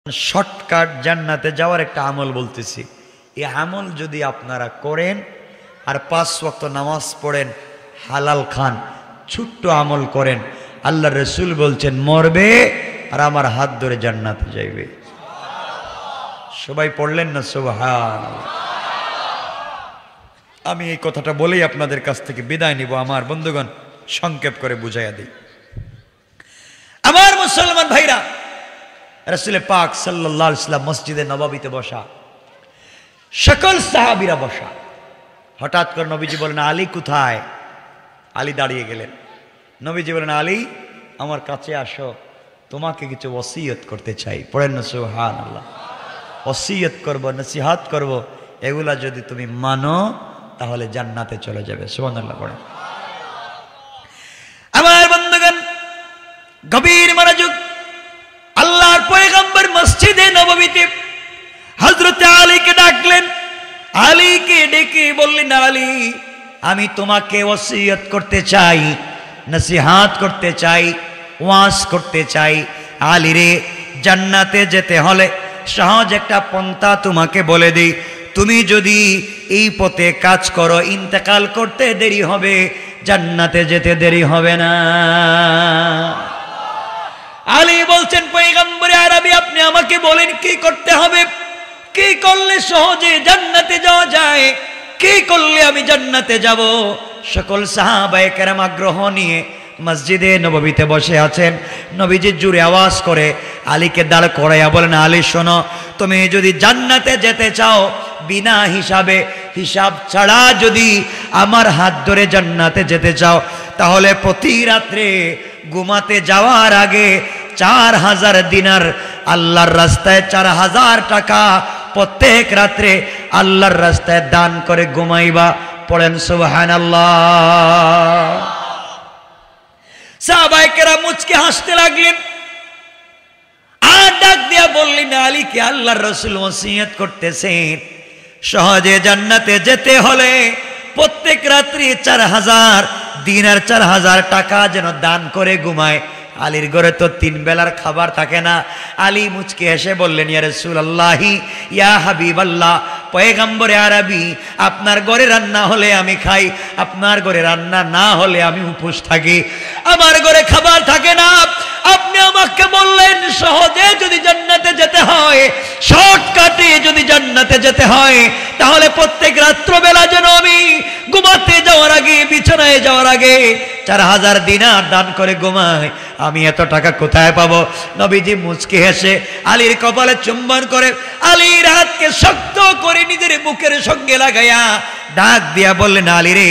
Shortcut জান্নাতে যাওয়ার একটা আমল বলতেছি। এই আমল যদি আপনারা করেন আর 5 ওয়াক্ত নামাজ পড়েন, হালাল খান, ছোট্ট আমল করেন, আল্লাহ রসুল বলছেন মরবে আর আমার হাত ধরে জান্নাতে যাইবে। সবাই পড়লেন না সুবহানাল্লাহ? আমি এই কথাটা বলেই আপনাদের কাছ থেকে বিদায় নিব। আমার বন্ধুগণ, সংক্ষেপ করে বুঝাইয়া দিই। আমার মুসলমান ভাইরা, রাসূল পাক সাল্লাল্লাহু আলাইহি ওয়াসাল্লাম মসজিদে নববীতে বসা, সকল সাহাবীরা বসা। হঠাৎ করে নবীজি বলেন, আলী কোথায়? আলী দাঁড়িয়ে গেলেন। নবীজি বলেন, আলী আমার কাছে আসো, তোমাকে কিছু ওসিয়ত করতে চাই। পড়েন না সুবহানাল্লাহ? ওসিয়ত করব, নসিহত করব, এগুলা যদি তুমি মানো তাহলে জান্নাতে চলে যাবে। সুবহানাল্লাহ পড়েন। আমার বন্ধুগণ, গভীর মনোযোগ। আল্লাহর পয়গম্বর মসজিদে নববীতে হযরত আলীকে ডাকলেন। আলীকে ডেকে বললেন, আলী আমি তোমাকে ওসিয়ত করতে চাই, নসিহত করতে চাই, ওয়াজ করতে চাই। আলী রে, জান্নাতে যেতে হলে সহজ একটা পন্থা তোমাকে বলে দিই। তুমি যদি এই পথে কাজ করো, ইন্তেকাল করতে দেরি হবে, জান্নাতে যেতে দেরি হবে না। আলী বলছেন, পয়গম্বরে আরবি আপনি আমাকে বলেন কি করতে হবে, কি করলে সহজে জান্নাতে যাওয়া যায়, কি করলে আমি জান্নাতে যাব। সকল সাহাবায়ে কেরাম আগ্রহ নিয়ে মসজিদে নববীতে বসে আছেন। নবীজি জোরে আওয়াজ করে আলীকে দাঁড় করাইয়া বলেন, আলী শোনো, তুমি যদি জান্নাতে যেতে চাও, বিনা হিসাবে, হিসাব ছাড়া যদি আমার হাত ধরে জান্নাতে যেতে চাও, তাহলে প্রতি রাত্রে ঘুমাতে যাওয়ার আগে 4000 দিনার আল্লাহর রাস্তায়, 4000 টাকা প্রত্যেক রাত্রে আল্লাহর রাস্তায় দান করে ঘুমাইবা। পড়েন সুবহানাল্লাহ। সাহাবায়ে কেরাম মুচকে হাসতে লাগলেন আর ডাক দিয়া বললেন, আলীকে আল্লাহর রাসূল ওসিয়ত করতেছেন, সহজে জান্নাতে যেতে হলে প্রত্যেক রাত্রি 4000 দিনার, 4000 টাকা যেন দান করে ঘুমায়। আলীর ঘরে তো 3 বেলার খাবার থাকে না। আলী মুচকে এসে বললেন, ইয়া রাসূলুল্লাহি, ইয়া হাবিবাল্লাহ, পয়গম্বরে আরবি আপনার ঘরে রান্না হলে আমি খাই, আপনার ঘরে রান্না না হলে আমি উপোস থাকি। আমার ঘরে খাবার থাকে না, আপনি আমাকে বললেন সহজে যদি জান্নাতে যেতে হয়, শর্টকাটে যদি জান্নাতে যেতে হয়, তাহলে প্রত্যেক রাত্রবেলা যেন আমি ঘুমাতে যাওয়ার আগে, বিছানায় যাওয়ার আগে 4000 দিনার দান করে ঘুমাই। আমি এত টাকা কোথায় পাবো? নবীজি মুচকি হেসে আলীর কপালে চুম্বন করে আলীর হাতকে শক্ত করে নিজের বুকের সঙ্গে লাগাইয়া ডাক দিয়া বললেন, আলী রে,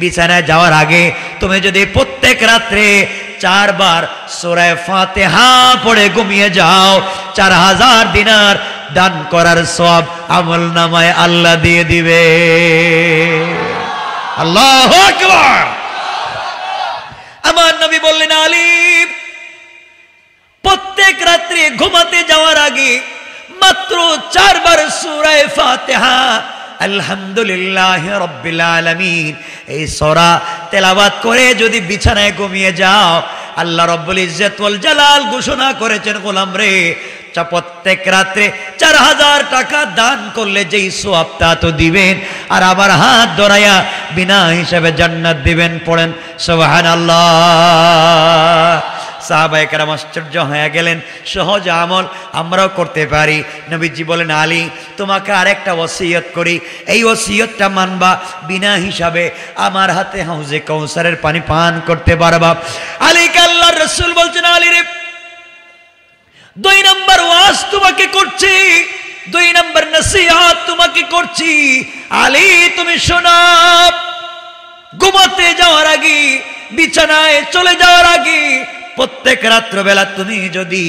বিছানায় যাওয়ার আগে তুমি যদি প্রত্যেক রাত্রে 4 বার সূরা ফাতিহা পড়ে ঘুমিয়ে যাও, 4000 দিনার দান করার সওয়াব আমলনামায় আল্লাহ দিয়ে দিবে। আল্লাহু আকবার। আমার নবী বললেন, আলী প্রত্যেক রাত্রে ঘুমাতে যাওয়ার আগে মাত্র 4 বার সূরা ফাতিহা আলহামদুলিল্লাহি রাব্বিল আলামিন এই সূরা তেলাওয়াত করে যদি বিছানায় ঘুমিয়ে যাও, আল্লাহ রাব্বুল ইজ্জত ওয়াল জালাল ঘোষণা করেছেন, গোলাম রে, প্রত্যেক রাত্রে 4000 টাকা দান করলে যেই সওয়াবটা তো দিবেন, আর আবার হাত ধরাইয়া বিনা হিসাবে জান্নাত দিবেন। পড়েন সুবহানাল্লাহ। সাহাবায়ে কেরাম আশ্চর্য হয়ে গেলেন, সহজ আমল আমরাও করতে পারি। নবীজি বলেন, আলী তোমাকে আরেকটা ওসিয়ত করি, এই ওসিয়তটা মানবা, বিনা হিসাবে আমার হাতে হাউজে কাউসারের পানি পান করতে পারবা। আলীকে আল্লাহর রাসূল বলছেন, আলী রে, 2 নম্বর ওয়াজ তোমাকে করছি, 2 নম্বর নসিহত তোমাকে করছি। আলী তুমি শোনো, ঘুমাতে যাওয়ার আগে, বিছানায় চলে যাওয়ার আগে প্রত্যেক রাত্রবেলা তুমি যদি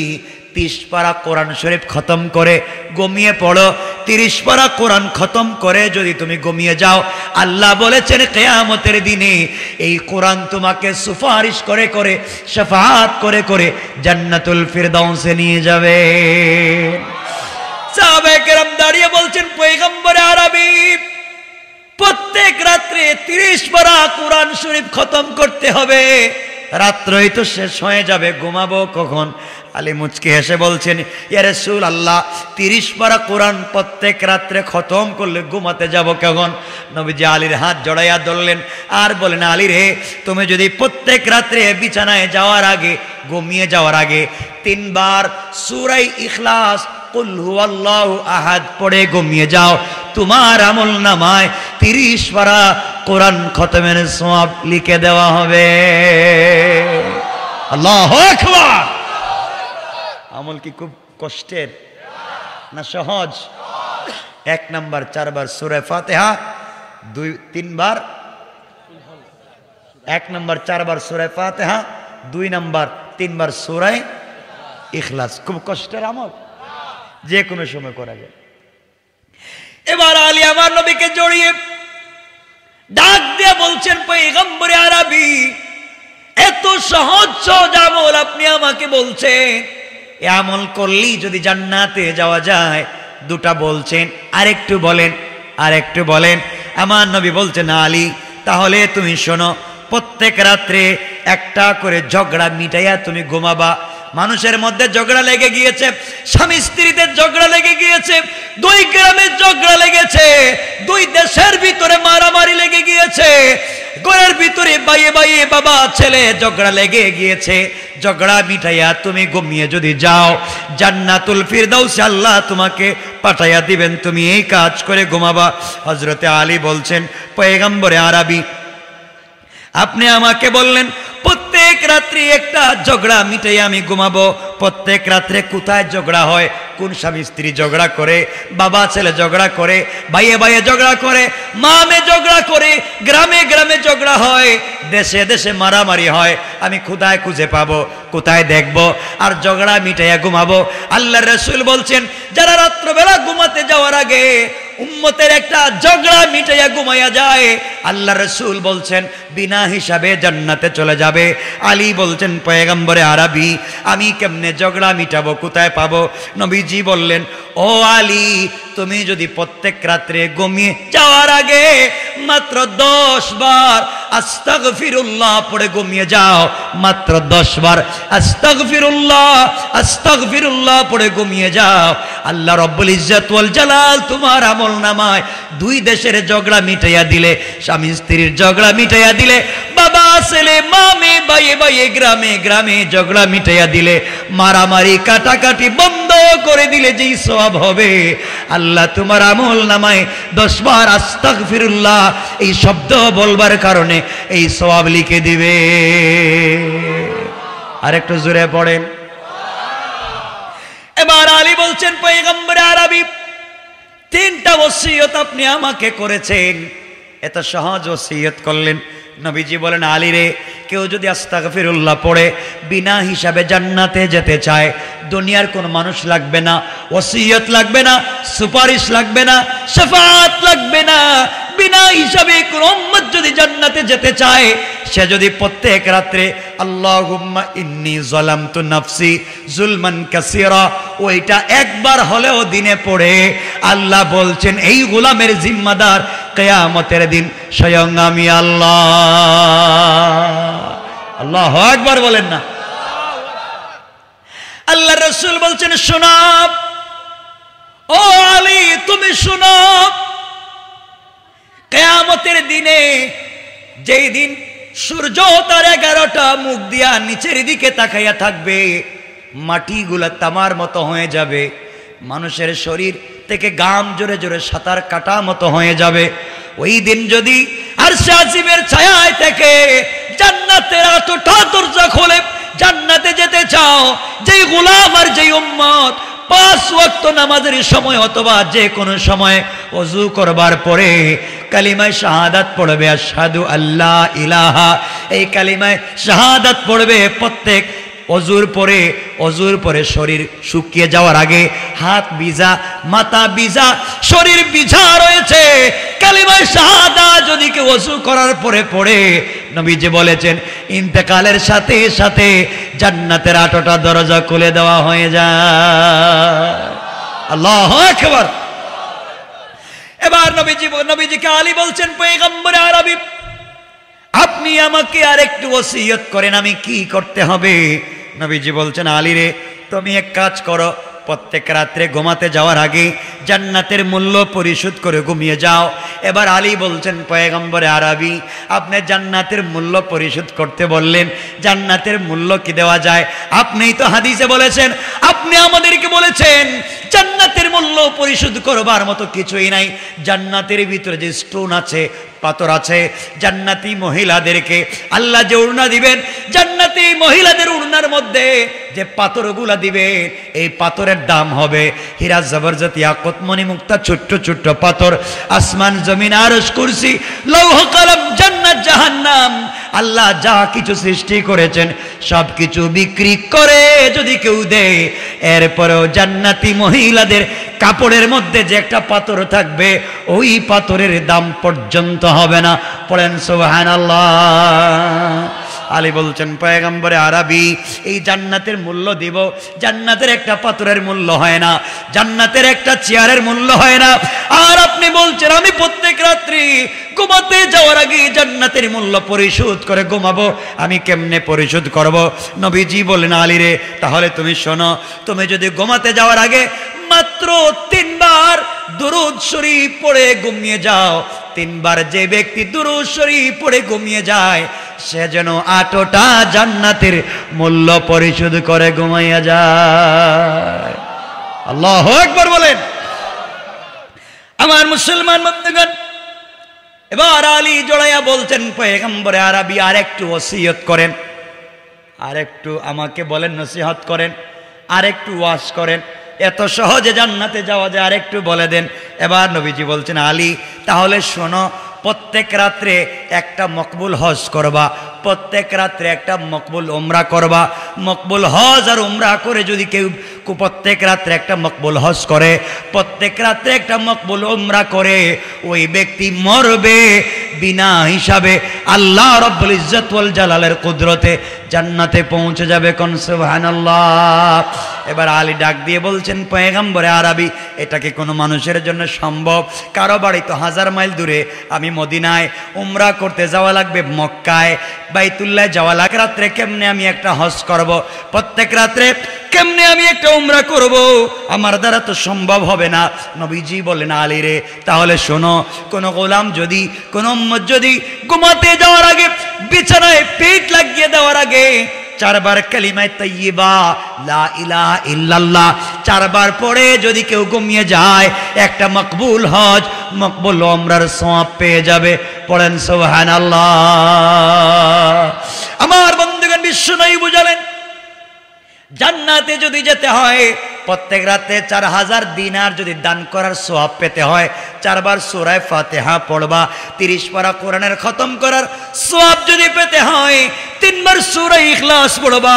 30 পারা কোরআন শরীফ খতম করে ঘুমিয়ে পড়ো, 30 পারা কোরআন খতম করে যদি তুমি ঘুমিয়ে যাও, আল্লাহ বলেছেন কিয়ামতের দিনে এই কোরআন তোমাকে সুপারিশ করে করে, শাফাআত করে করে জান্নাতুল ফিরদাউসে নিয়ে যাবে। সাহাবায়ে কেরাম দাঁড়িয়ে বলছেন, পয়গম্বরে আরবি প্রত্যেক রাত্রে 30 পারা কোরআন শরীফ খতম করতে হবে, রাত্রই তো শেষ হয়ে যাবে, ঘুমাবো কখন? আলী মুচকি হেসে বলছেন, ইয়া রাসূলুল্লাহ 30 পারা কোরআন প্রত্যেক রাত্রে খতম করলে ঘুমাতে যাব কখন? নবীজি আলীর হাত জড়াইয়া ধরলেন আর বলেন, আলী রে, তুমি যদি প্রত্যেক রাত্রে বিছানায় যাওয়ার আগে, ঘুমিয়ে যাওয়ার আগে 3 বার সূরা ইখলাস কুল হুয়াল্লাহু আহাদ পড়ে ঘুমিয়ে যাও, তোমার আমল নামায় 30 পারা কোরআন খতমের সওয়াব লিখে দেওয়া হবে। আল্লাহু আকবার। আমল কি খুব কষ্টের না সহজ? 1 নাম্বার 4 বার সূরা ফাতিহা, 2-3 বার, 1 নাম্বার 4 বার সূরা ফাতিহা, 2 নাম্বার 3 বার সূরা ইখলাস। খুব কষ্টের আমল, যে কোনো সময় করা যায়। এবার আলী আমার নবীকে জড়িয়ে ডাক দিয়ে বলছেন, পয়গম্বরে আরবি, এত সহজ সহজ আমল আপনি আমাকে বলছেন, এ আমল করলেই যদি জান্নাতে যাওয়া যায়, 2টা বলছেন, আরেকটু বলেন, আরেকটু বলেন। আমার নবী বলছেন, আলী তাহলে তুমি শোনো, প্রত্যেক রাত্রে একটা করে ঝগড়া মিটাইয়া তুমি ঘুমাবা। মানুষের মধ্যে ঝগড়া লেগে গিয়েছে, স্বামী স্ত্রীতে ঝগড়া লেগে গিয়েছে, 2 গ্রামে ঝগড়া লেগেছে, 2 দেশের ভিতরে মারামারি লেগে গিয়েছে, ঘরের ভিতরে বাইয়ে বাইয়ে বাবা ছেলে ঝগড়া লেগে গিয়েছে। ঝগড়া মিটাইয়া তুমি ঘুমিয়ে যদি যাও, জান্নাতুল ফিরদাউসে আল্লাহ তোমাকে পাঠাইয়া দিবেন, তুমি এই কাজ করে ঘুমাবা। হযরতে আলী বলছেন, পয়গম্বরে আরবি, আপনি আমাকে বললেন প্রত্যেক রাত্রি একটা ঝগড়া মিটাই আমি ঘুমাবো। প্রত্যেক রাত্রে কোথায় ঝগড়া হয়? কোন স্বামী স্ত্রী ঝগড়া করে, বাবা ছেলে ঝগড়া করে, ভাইয়ে ভাইয়ে ঝগড়া করে, মা মেয়ে ঝগড়া করে, গ্রামে গ্রামে ঝগড়া হয়, দেশে দেশে মারামারি হয়। আমি কোথায় খুঁজে পাবো, কোথায় দেখবো আর ঝগড়া মিটাইয়া ঘুমাবো? আল্লাহর রাসূল বলছেন, যারা রাত্রবেলা ঘুমাতে যাওয়ার আগে উম্মতের একটা ঝগড়া মিটাইয়া ঘুমাইয়া যায়, আল্লাহ রাসূল বলছেন বিনা হিসাবে জান্নাতে চলে যাবে। আলী বলছেন, পয়গম্বরে আরবি, আমি কেমনে ঝগড়া মিটাবো, কোথায় পাবো? নবীজি বললেন, ও আলী, তুমি যদি প্রত্যেক রাত্রে ঘুমিয়ে যাওয়ার আগে মাত্র 10 বার আস্তাগফিরুল্লাহ পড়ে ঘুমিয়ে যাও, মাত্র 10 বার আস্তাগফিরুল্লাহ আস্তাগফিরুল্লাহ পড়ে ঘুমিয়ে যাও, আল্লাহ রাব্বুল ইজ্জত ওয়াল জালাল তোমার আমল নামায় 2 দেশের ঝগড়া মিটাইয়া দিলে, স্বামী স্ত্রীর ঝগড়া মিটাইয়া দিলে, বাবা ছেলে মা মেয়ে ভাইয়ে ভাইয়ে গ্রামে গ্রামে ঝগড়া মিটাইয়া দিলে, মারামারি কাটাকাটি বন্ধ করে দিলে যেই সওয়াব হবে, আল্লাহ তোমার আমল নামায় 10 বার আস্তাগফিরুল্লাহ এই শব্দ বলবার কারণে এই সওয়াব লিখে দিবে। আরেকটু জোরে পড়েন। এবার আলী বলছেন, পয়গম্বর আরবি, 3টা ওসিয়ত আপনি আমাকে করেছেন। এত সহজ ওসিয়ত করলেন। নবীজি বলেন, আলী রে, কেউ যদি আস্তাগফিরুল্লাহ পড়ে বিনা হিসাবে জান্নাতে যেতে চায়, দুনিয়ার কোন মানুষ লাগবে না, ওসিয়ত লাগবে না, সুপারিশ লাগবে না, শাফাআত লাগবে না, বিনা হিসাবে কোন উম্মত যদি জান্নাতে যেতে চায়, সে যদি প্রত্যেক রাত্রে আল্লাহুম্মা ইন্নী যালামতু নাফসি যুলমান কাসীরা ওইটা একবার হলেও দিনে পড়ে, আল্লাহ বলছেন এই গোলামের জিম্মাদার কিয়ামতের দিন স্বয়ং আমি আল্লাহ। আল্লাহু আকবার বলেন না। আল্লাহ রাসূল বলছেন, শোনো ও আলী, তুমি শোনো, কিয়ামতের দিনে, যেই দিন সূর্য তার 11টা মুখ দিয়া নিচের দিকে তাকাইয়া থাকবে, মাটিগুলা তামার মতো হয়ে যাবে, মানুষের শরীর থেকে গাম জোরে জোরে সাঁতার কাটা মতো হয়ে যাবে। ওই দিন যদি আরশে আজিমের ছায়ায় থেকে জান্নাতের এতটা দরজা খোলে, জান্নাতে যেতে চাও, যেই গোলাম আর যেই উম্মত 5 ওয়াক্ত নামাজের সময় অথবা যে কোনো সময় ওযু করবার পরে কালিমায়ে শাহাদাত পড়বে, আশহাদু আল্লা ইলাহা, এই কালিমায়ে শাহাদাত পড়বে প্রত্যেক অজুর পরে শরীর শুকিয়ে যাওয়ার আগে, হাত ভিজা, মাথা ভিজা, শরীর ভিজা রয়েছে, কালিমায়ে শাহাদাত যদি কেউ ওযু করার পরে পড়ে, নবীজি বলেছেন ইন্তেকালের সাথে সাথে জান্নাতের 8টা দরজা খুলে দেওয়া হয়ে যায়। আল্লাহু আকবার। এবার নবীজিকে আলী বলছেন, পয়গম্বর আরবি, আপনি আমাকে আরেকটু ওসিয়ত করেন, আমি কি করতে হবে? নবীজি বলছেন, আলী রে, তুমি এক কাজ করো, প্রত্যেক রাত্রে ঘুমাতে যাওয়ার আগে জান্নাতের মূল্য পরিশোধ করে ঘুমিয়ে যাও। এবার আলী বলছেন, পয়গম্বরে আরবি আপনি জান্নাতের মূল্য পরিশোধ করতে বললেন, জান্নাতের মূল্য কি দেওয়া যায়? আপনিই তো হাদিসে বলেছেন, আপনি আমাদেরকে বলেছেন জান্নাতের মূল্য পরিশোধ করবার মতো কিছুই নাই। জান্নাতের ভিতরে যে স্টোন আছে, পাথর আছে, জান্নাতি মহিলাদেরকে আল্লাহ যে ওড়না দিবেন, জান্নাতি মহিলাদের ওড়নার মধ্যে যে পাথরগুলা দিবে, এই পাথরের দাম হবে হীরা জবরদস্ত ইয়াকুত মণিমুক্তা, ছোট্ট ছোট্ট পাথর। আসমান জমিন আরশ কুরসি লৌহ কলম জান্নাত জাহান্নাম, আল্লাহ যা কিছু সৃষ্টি করেছেন সব কিছু বিক্রি করে যদি কেউ দেয়, এরপরেও জান্নাতি মহিলাদের কাপড়ের মধ্যে যে একটা পাথর থাকবে, ওই পাথরের দাম পর্যন্ত হবে না। পড়েন সুবহানাল্লাহ। আলী বলছেন, পয়গম্বরে আরবি এই জান্নাতের মূল্য দিব, জান্নাতের একটা পাথরের মূল্য হয় না, জান্নাতের একটা চেয়ারের মূল্য হয় না। আর আপনি বলছেন আমি প্রত্যেক রাত্রি ঘুমাতে যাওয়ার আগে জান্নাতের মূল্য পরিশোধ করে ঘুমাবো, আমি কেমনে পরিশোধ করব? নবীজি বলেন, আলী রে তাহলে তুমি শোনো, তুমি যদি ঘুমাতে যাওয়ার আগে মাত্র 3 বার দুরূদ শরীফ পড়ে ঘুমিয়ে যাও, 3 বার যে ব্যক্তি দুরূদ শরীফ পড়ে ঘুমিয়ে যায় সে যেন 8টা জান্নাতের মূল্য পরিশোধ করে ঘুমাইয়া যায়। আল্লাহু আকবার বলেন। আমার মুসলমান বন্ধুগণ, এবার আলী জড়াইয়া বলছেন, পয়গম্বরে আরবি আর একটু ওসিয়ত করেন, আর একটু আমাকে বলেন, নসিহত করেন, আর একটু ওয়াজ করেন, এত সহজে জান্নাতে যাওয়া যায়, আর একটু বলে দেন। এবার নবীজি বলছেন, আলী তাহলে শোনো, প্রত্যেক রাত্রে একটা মকবুল হজ করবা, প্রত্যেক রাত্রে একটা মকবুল উমরা করবা। মকবুল হজ আর উমরা করে যদি কেউ প্রত্যেক রাত্রে একটা মকবুল হজ করে, প্রত্যেক রাত্রে একটা মকবুল উমরা করে, ওই ব্যক্তি মরবে বিনা হিসাবে, আল্লাহ রাব্বুল ইজ্জত ওয়াল জালালের কুদরতে জান্নাতে পৌঁছে যাবে। কোন সুবহানাল্লাহ। এবার আলী ডাক দিয়ে বলছেন, পয়গম্বরে আরবি এটা কি কোনো মানুষের জন্য সম্ভব? কারো বাড়ি তো 1000 মাইল দূরে, আমি মদিনায় উমরা করতে যাওয়া লাগবে, মক্কায় বাইতুল্লাহ যাওয়া লাগে, রাত্রে কেমনে আমি একটা হজ করব? প্রত্যেক রাত্রে কেমনে আমি একটা উমরা করব? আমার দ্বারা তো সম্ভব হবে না। নবীজি বললেন, আলী রে তাহলে শোনো, কোন গোলাম যদি, কোন উম্মত যদি ঘুমাতে যাওয়ার আগে বিছানায় পেট লাগিয়ে দেওয়ার আগে 4 বার কালিমায়ে তাইয়্যিবা লা ইলাহা ইল্লাল্লাহ 4 বার পড়ে যদি কেউ ঘুমিয়ে যায়, একটা মকবুল হজ মকবুল উমরার সওয়াব পেয়ে যাবে। পড়েন সুবহানাল্লাহ। আমার বন্ধুগণ, বিশ্বনবী বুঝালেন জান্নাতে যদি যেতে হয় প্রত্যেক রাতে 4000 দিনার যদি দান করার সওয়াব পেতে হয়, 4 বার সূরা ফাতিহা পড়বা, 30 পারা কোরআনের খতম করার সওয়াব যদি পেতে হয়, 3 বার সূরা ইখলাস পড়বা,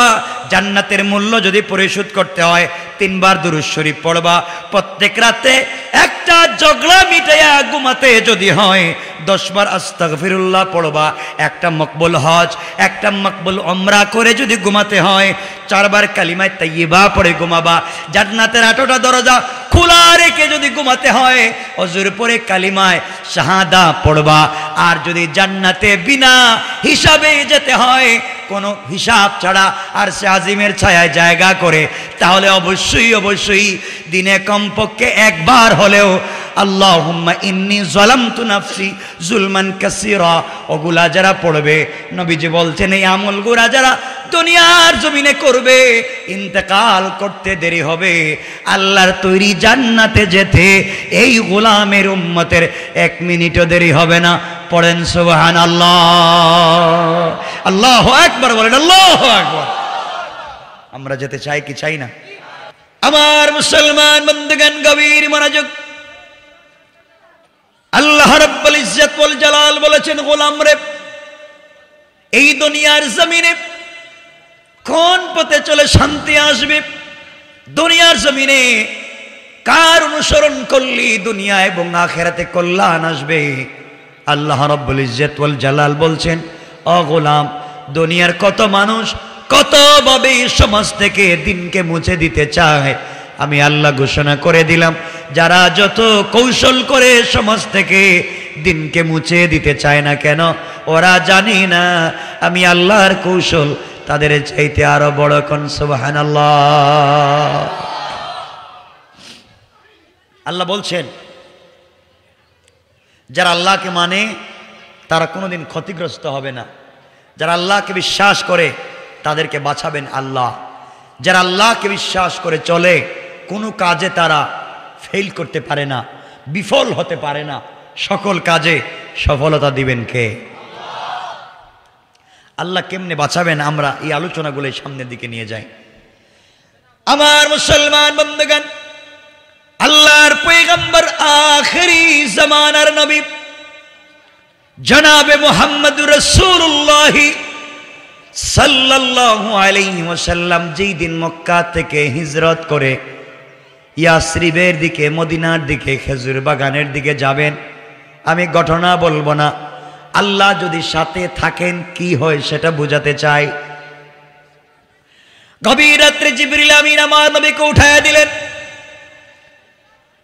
জান্নাতের মূল্য যদি পরিশোধ করতে হয় 3 বার দুরূদ শরীফ পড়বা, প্রত্যেক রাতে একটা ঝগড়া মিটাইয়া ঘুমাতে যদি হয় 10 বার আস্তাগফিরুল্লাহ পড়বা, একটা মকবুল হজ একটা মকবুল উমরা করে যদি ঘুমাতে হয় 4 বার কালিমায়ে তাইয়্যিবা পড়ে ঘুমাবা, জান্নাতের 8টা দরজা খোলা রেখে যদি ঘুমাতে হয় ওযুর পরে কালিমায়ে শাহাদা পড়বা। আর যদি জান্নাতে বিনা হিসাবে যেতে হয়, কোনো হিসাব ছাড়া আর সে আজিমের ছায়ায় জায়গা করে, তাহলে অবশ্যই অবশ্যই দিনে কমপক্ষে 1 বার হলেও আল্লাহুম্মা ইন্নী যালামতু নাফসি জুলমান কাসীরা ওগুলা যারা পড়বে, নবীজি বলছেন এই আমলগুলা যারা দুনিয়ার জমিনে করবে, ইন্তেকাল করতে দেরি হবে, আল্লাহর তৈরি জান্নাতে যেতে এই গোলামের উম্মতের 1 মিনিটও দেরি হবে না। পড়েন সুবহানাল্লাহ। আল্লাহু আকবার বলেন, আল্লাহু আকবার। আমরা যেতে চাই কি চাই না? আমার মুসলমান বন্ধুগণ, গভীর মনোযোগ। আল্লাহ রাব্বুল ইজ্জত ওয়াল জালাল বলেছেন, গোলাম রে এই দুনিয়ার জমিনে কোন পথে চলে শান্তি আসবে, দুনিয়ার জমিনে কার অনুসরণ করলি দুনিয়া এবং আখিরাতে কল্যাণ আসবে। আল্লাহ রাব্বুল ইজ্জত ওয়াল জালাল বলছেন, ও গোলাম, দুনিয়ার কত মানুষ কত ভাবে সমাজ থেকে দিনকে মুছে দিতে চায়, আমি আল্লাহ ঘোষণা করে দিলাম যারা যত কৌশল করে সমাজ থেকে দিনকে মুছে দিতে চায় না কেন, ওরা জানি না আমি আল্লাহর কৌশল তাদের চাইতে আরো বড় কোন সুবহানাল্লাহ। আল্লাহ বলছেন যারা আল্লাহকে মানে তারা কোনোদিন ক্ষতিগ্রস্ত হবে না। যারা আল্লাহকে বিশ্বাস করে তাদেরকে বাঁচাবেন আল্লাহ। যারা আল্লাহকে বিশ্বাস করে চলে কোনো কাজে তারা ফেল করতে পারে না, বিফল হতে পারে না, সকল কাজে সফলতা দিবেন কে? আল্লাহ কেমনে বাঁচাবেন আমরা এই আলোচনাগুলো সামনের দিকে নিয়ে যাই। আমার মুসলমান বন্ধুগণ, আল্লাহর পয়গম্বর আখিরি জামানার নবী জনাবে মুহাম্মদুর রাসূলুল্লাহ সাল্লাল্লাহু আলাইহি ওয়াসাল্লাম যেই দিন মক্কা থেকে হিজরত করে ইয়াসরিবের দিকে, মদিনার দিকে, খেজুর বাগানের দিকে যাবেন, আমি ঘটনা বলবো না, আল্লাহ যদি সাথে থাকেন কি হয় সেটা বোঝাতে চাই। গভীর রাত্রে জিবরিল আমিন আমার নবীকে উঠায়া দিলেন।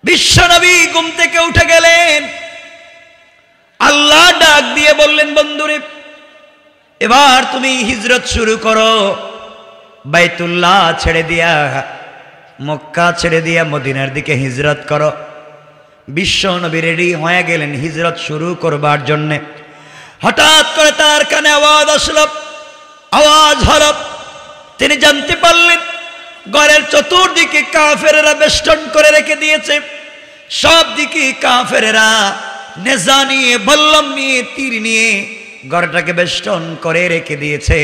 বিশ্ব নবী ঘুম থেকে উঠে গেলেন। আল্লাহ ডাক দিয়ে বললেন, বন্ধুরে এবার তুমি হিজরত শুরু করো, বাইতুল্লাহ ছেড়ে দিয়া, মক্কা ছেড়ে দিয়া মদিনার দিকে হিজরত করো। বিশ্ব নবী রেডি হয়ে গেলেন হিজরত শুরু করবার জন্যে। হঠাৎ করে তার কানে আওয়াজ আসলো, আওয়াজ হলো, তিনি জানতে পারলেন ঘরের চতুর্দিকে কাফেরেরা বেষ্টন করে রেখে দিয়েছে। সব দিকে কাফেরেরা নেজা নিয়ে, বল্লম নিয়ে, তীর নিয়ে ঘরটাকে বেষ্টন করে রেখে দিয়েছে।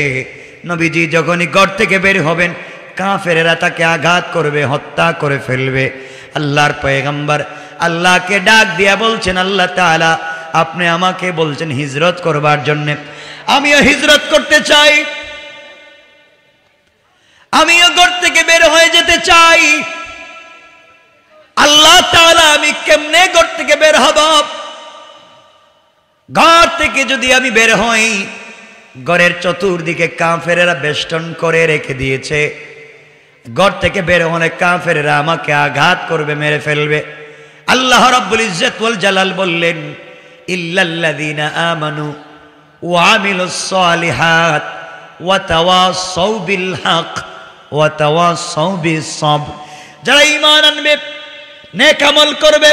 নবীজি যখনই ঘর থেকে বের হবেন কাফেরেরা তাকে আঘাত করবে, হত্যা করে ফেলবে। আল্লাহর পয়গম্বর আল্লাহকে ডাক দিয়া বলছেন, আল্লাহ তাআলা আপনি আমাকে বলছেন হিজরত করবার জন্য, আমিও হিজরত করতে চাই, আমিও ঘর থেকে বের হয়ে যেতে চাই। আল্লাহ তাআলা আমি কেমনে ঘর থেকে বের হব? ঘর থেকে যদি আমি বের হই, ঘরের চতুর্দিকে কাফেরেরা বেষ্টন করে রেখে দিয়েছে, ঘর থেকে বের হলে কাফেরেরা আমাকে আঘাত করবে, মেরে ফেলবে। আল্লাহ রাব্বুল ইজ্জত ওয়াল জালাল বললেন, ইল্লাল্লাযীনা আমানু ওয়া আমিলুস সালিহাত ওয়া তাওয়াসাউ বিল হক ওয়া তাওয়াসাউ বিস সবর, যারা ঈমান আনবে, নেক আমল করবে,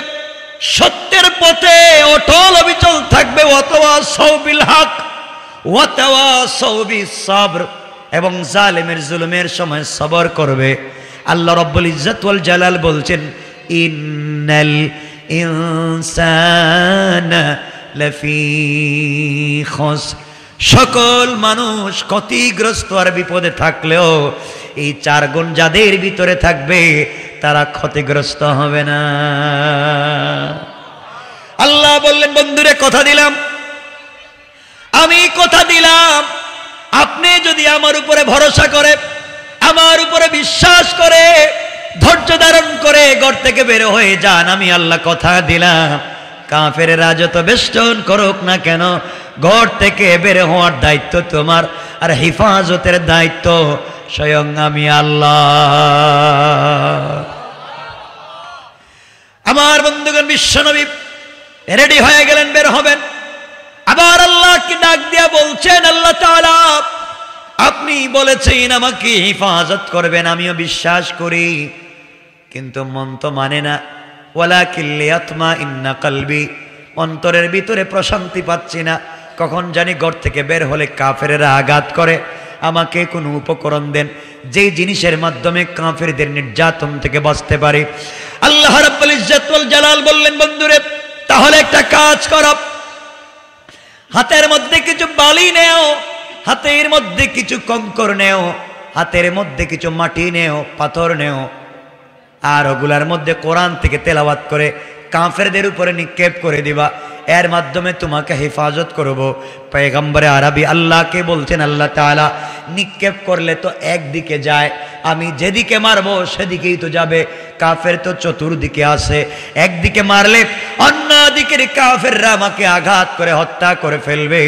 সত্যের পথে অটল অবিচল থাকবে, ওয়া তাওয়াসাউ বিল হক ওয়া তাওয়াসাউ বিস সবর, এবং জালেমের জুলুমের সময় সবর করবে। আল্লাহ রাব্বুল ইজ্জত ওয়াল জালাল বলছেন, ইন্নাল ইনসানা লাফি খুসর, সকল মানুষ ক্ষতিগ্রস্ত আর বিপদে থাকলেও এই চার গুণ যাদের ভিতরে থাকবে তারা ক্ষতিগ্রস্ত হবে না। আল্লাহ বললেন, বন্ধুরে কথা দিলাম, আমি কথা দিলাম, আপনি যদি আমার উপরে ভরসা করে, আমার উপরে বিশ্বাস করে, ধৈর্য ধারণ করে ঘর থেকে বের হয়ে যান, আমি আল্লাহ কথা দিলাম, কাফেরেরা যত বেষ্টন করুক না কেন, ঘর থেকে বের হওয়ার দায়িত্ব তোমার, আর হিফাজতের দায়িত্ব স্বয়ং আমি আল্লাহ। আমার বন্ধুগণ, বিশ্বনবী রেডি হয়ে গেলেন, বের হবেন। আবার আল্লাহকে ডাক দিয়া বলছেন, আল্লাহ তাআলা আপনি বলেছেন আমাকে হিফাজত করবেন, আমিও বিশ্বাস করি, কিন্তু মন তো মানে না। ওয়ালাকিন লিয়াতমাইন্না কলবি, অন্তরের ভিতরে প্রশান্তি পাচ্ছি না, কখন জানি ঘর থেকে বের হলে কাফেরেরা আঘাত করে, আমাকে কোনো উপকরণ দেন যেই জিনিসের মাধ্যমে কাফেরদের নির্যাতন থেকে বাঁচতে পারি। আল্লাহ রাব্বুল ইজ্জত ওয়াল জালাল বললেন, বন্ধুরে তাহলে একটা কাজ করো, হাতের মধ্যে কিছু বালি নেও, হাতের মধ্যে কিছু কঙ্কর নেও, হাতের মধ্যে কিছু মাটি নেও, পাথর নেও, আর ওগুলার মধ্যে কোরআন থেকে তেলাওয়াত করে কাফেরদের উপরে নিক্ষেপ করে দিবা, এর মাধ্যমে তোমাকে হেফাজত করব। পয়গম্বরে আরবি আল্লাহকে বলছেন, আল্লাহ তাআলা নিক্ষেপ করলে তো একদিকে যায়, আমি যেদিকে মারবো সেদিকেই তো যাবে, কাফের তো চতুর্দিকে আছে, একদিকে মারলে অন্য দিকের কাফেররা আমাকে আঘাত করে হত্যা করে ফেলবে।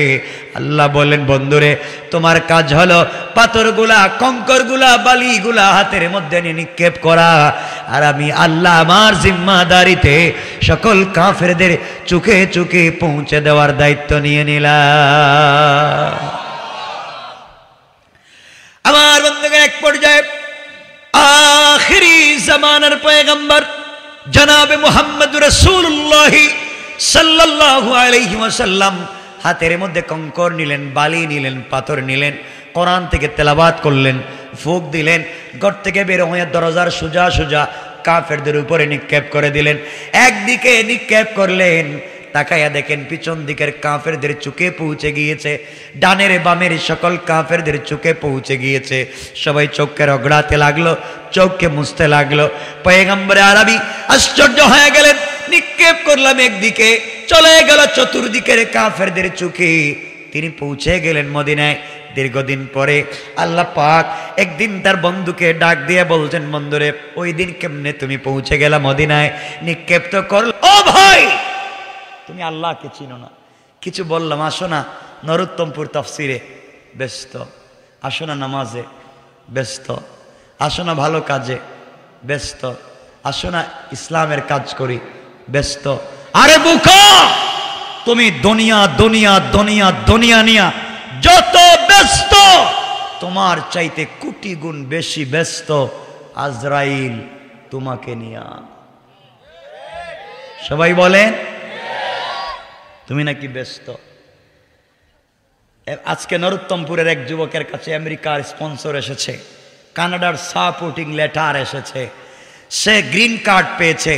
আল্লাহ বললেন, বন্ধুরে তোমার কাজ হলো পাথরগুলা, কঙ্করগুলা, বালিগুলা হাতের মধ্যে নিক্ষেপ করা, আর আমি আল্লাহ আমার জিম্মাদারিতে সকল কাফেরদের চোখে চোখে পৌঁছে দেওয়ার দায়িত্ব নিয়ে নিলাম। আমার বন্ধুগণ, এক পর্যায়ে আখিরি জামানার পয়গম্বর জনাবে মুহাম্মদ রাসূলুল্লাহ সাল্লাল্লাহু আলাইহি ওয়াসাল্লাম হাতের মধ্যে কঙ্কর নিলেন, বালি নিলেন, পাথর নিলেন, কোরআন থেকে তেলাওয়াত করলেন, ফুঁক দিলেন, ঘর থেকে বের হয়ে দরজার সোজা সোজা কাফেরদের উপরে নিক্ষেপ করে দিলেন। একদিকে নিক্ষেপ করলেন, তাকায়া দেখেন পিছন দিকের কাফেরদের চোখে পৌঁছে গিয়েছে, ডানের বামের সকল কাফেরদের চোখে পৌঁছে গিয়েছে। সবাই চোখকে রগড়াতে লাগলো, চোখকে মুছতে লাগলো। পয়গম্বরে আরবি আশ্চর্য হয়ে গেলেন, নিক্ষেপ করলাম একদিকে, চলে গেল চতুর্দিকের কাফেরদের চোখে। তিনি পৌঁছে গেলেন মদিনায়। দীর্ঘদিন পরে আল্লাহ পাক একদিন তার বন্ধুকে ডাক দিয়ে বলছেন, বন্ধুরে ওই দিন কেমনে তুমি পৌঁছে গেলা মদিনায়, নিক্ষেপ তো করল। ও ভাই, তুমি আল্লাহকে চিনো না। কিছু বললাম, আসো না নরোত্তমপুর তাফসিরে, ব্যস্ত। আসো না নামাজে, ব্যস্ত। আসো না ভালো কাজে, ব্যস্ত। আসো না ইসলামের কাজ করি, ব্যস্ত। আরে বুকা, তুমি দুনিয়া দুনিয়া দুনিয়া দুনিয়া নিয়া যত ব্যস্ত, তোমার চাইতে কোটি গুণ বেশি ব্যস্ত আজরাইল তোমাকে নিয়া। সবাই বলেন তুমি নাকি ব্যস্ত। আজকে নরোত্তমপুরের এক যুবকের কাছে আমেরিকার স্পন্সর এসেছে, কানাডার সাপোর্টিং লেটার এসেছে, সে গ্রিন কার্ড পেয়েছে,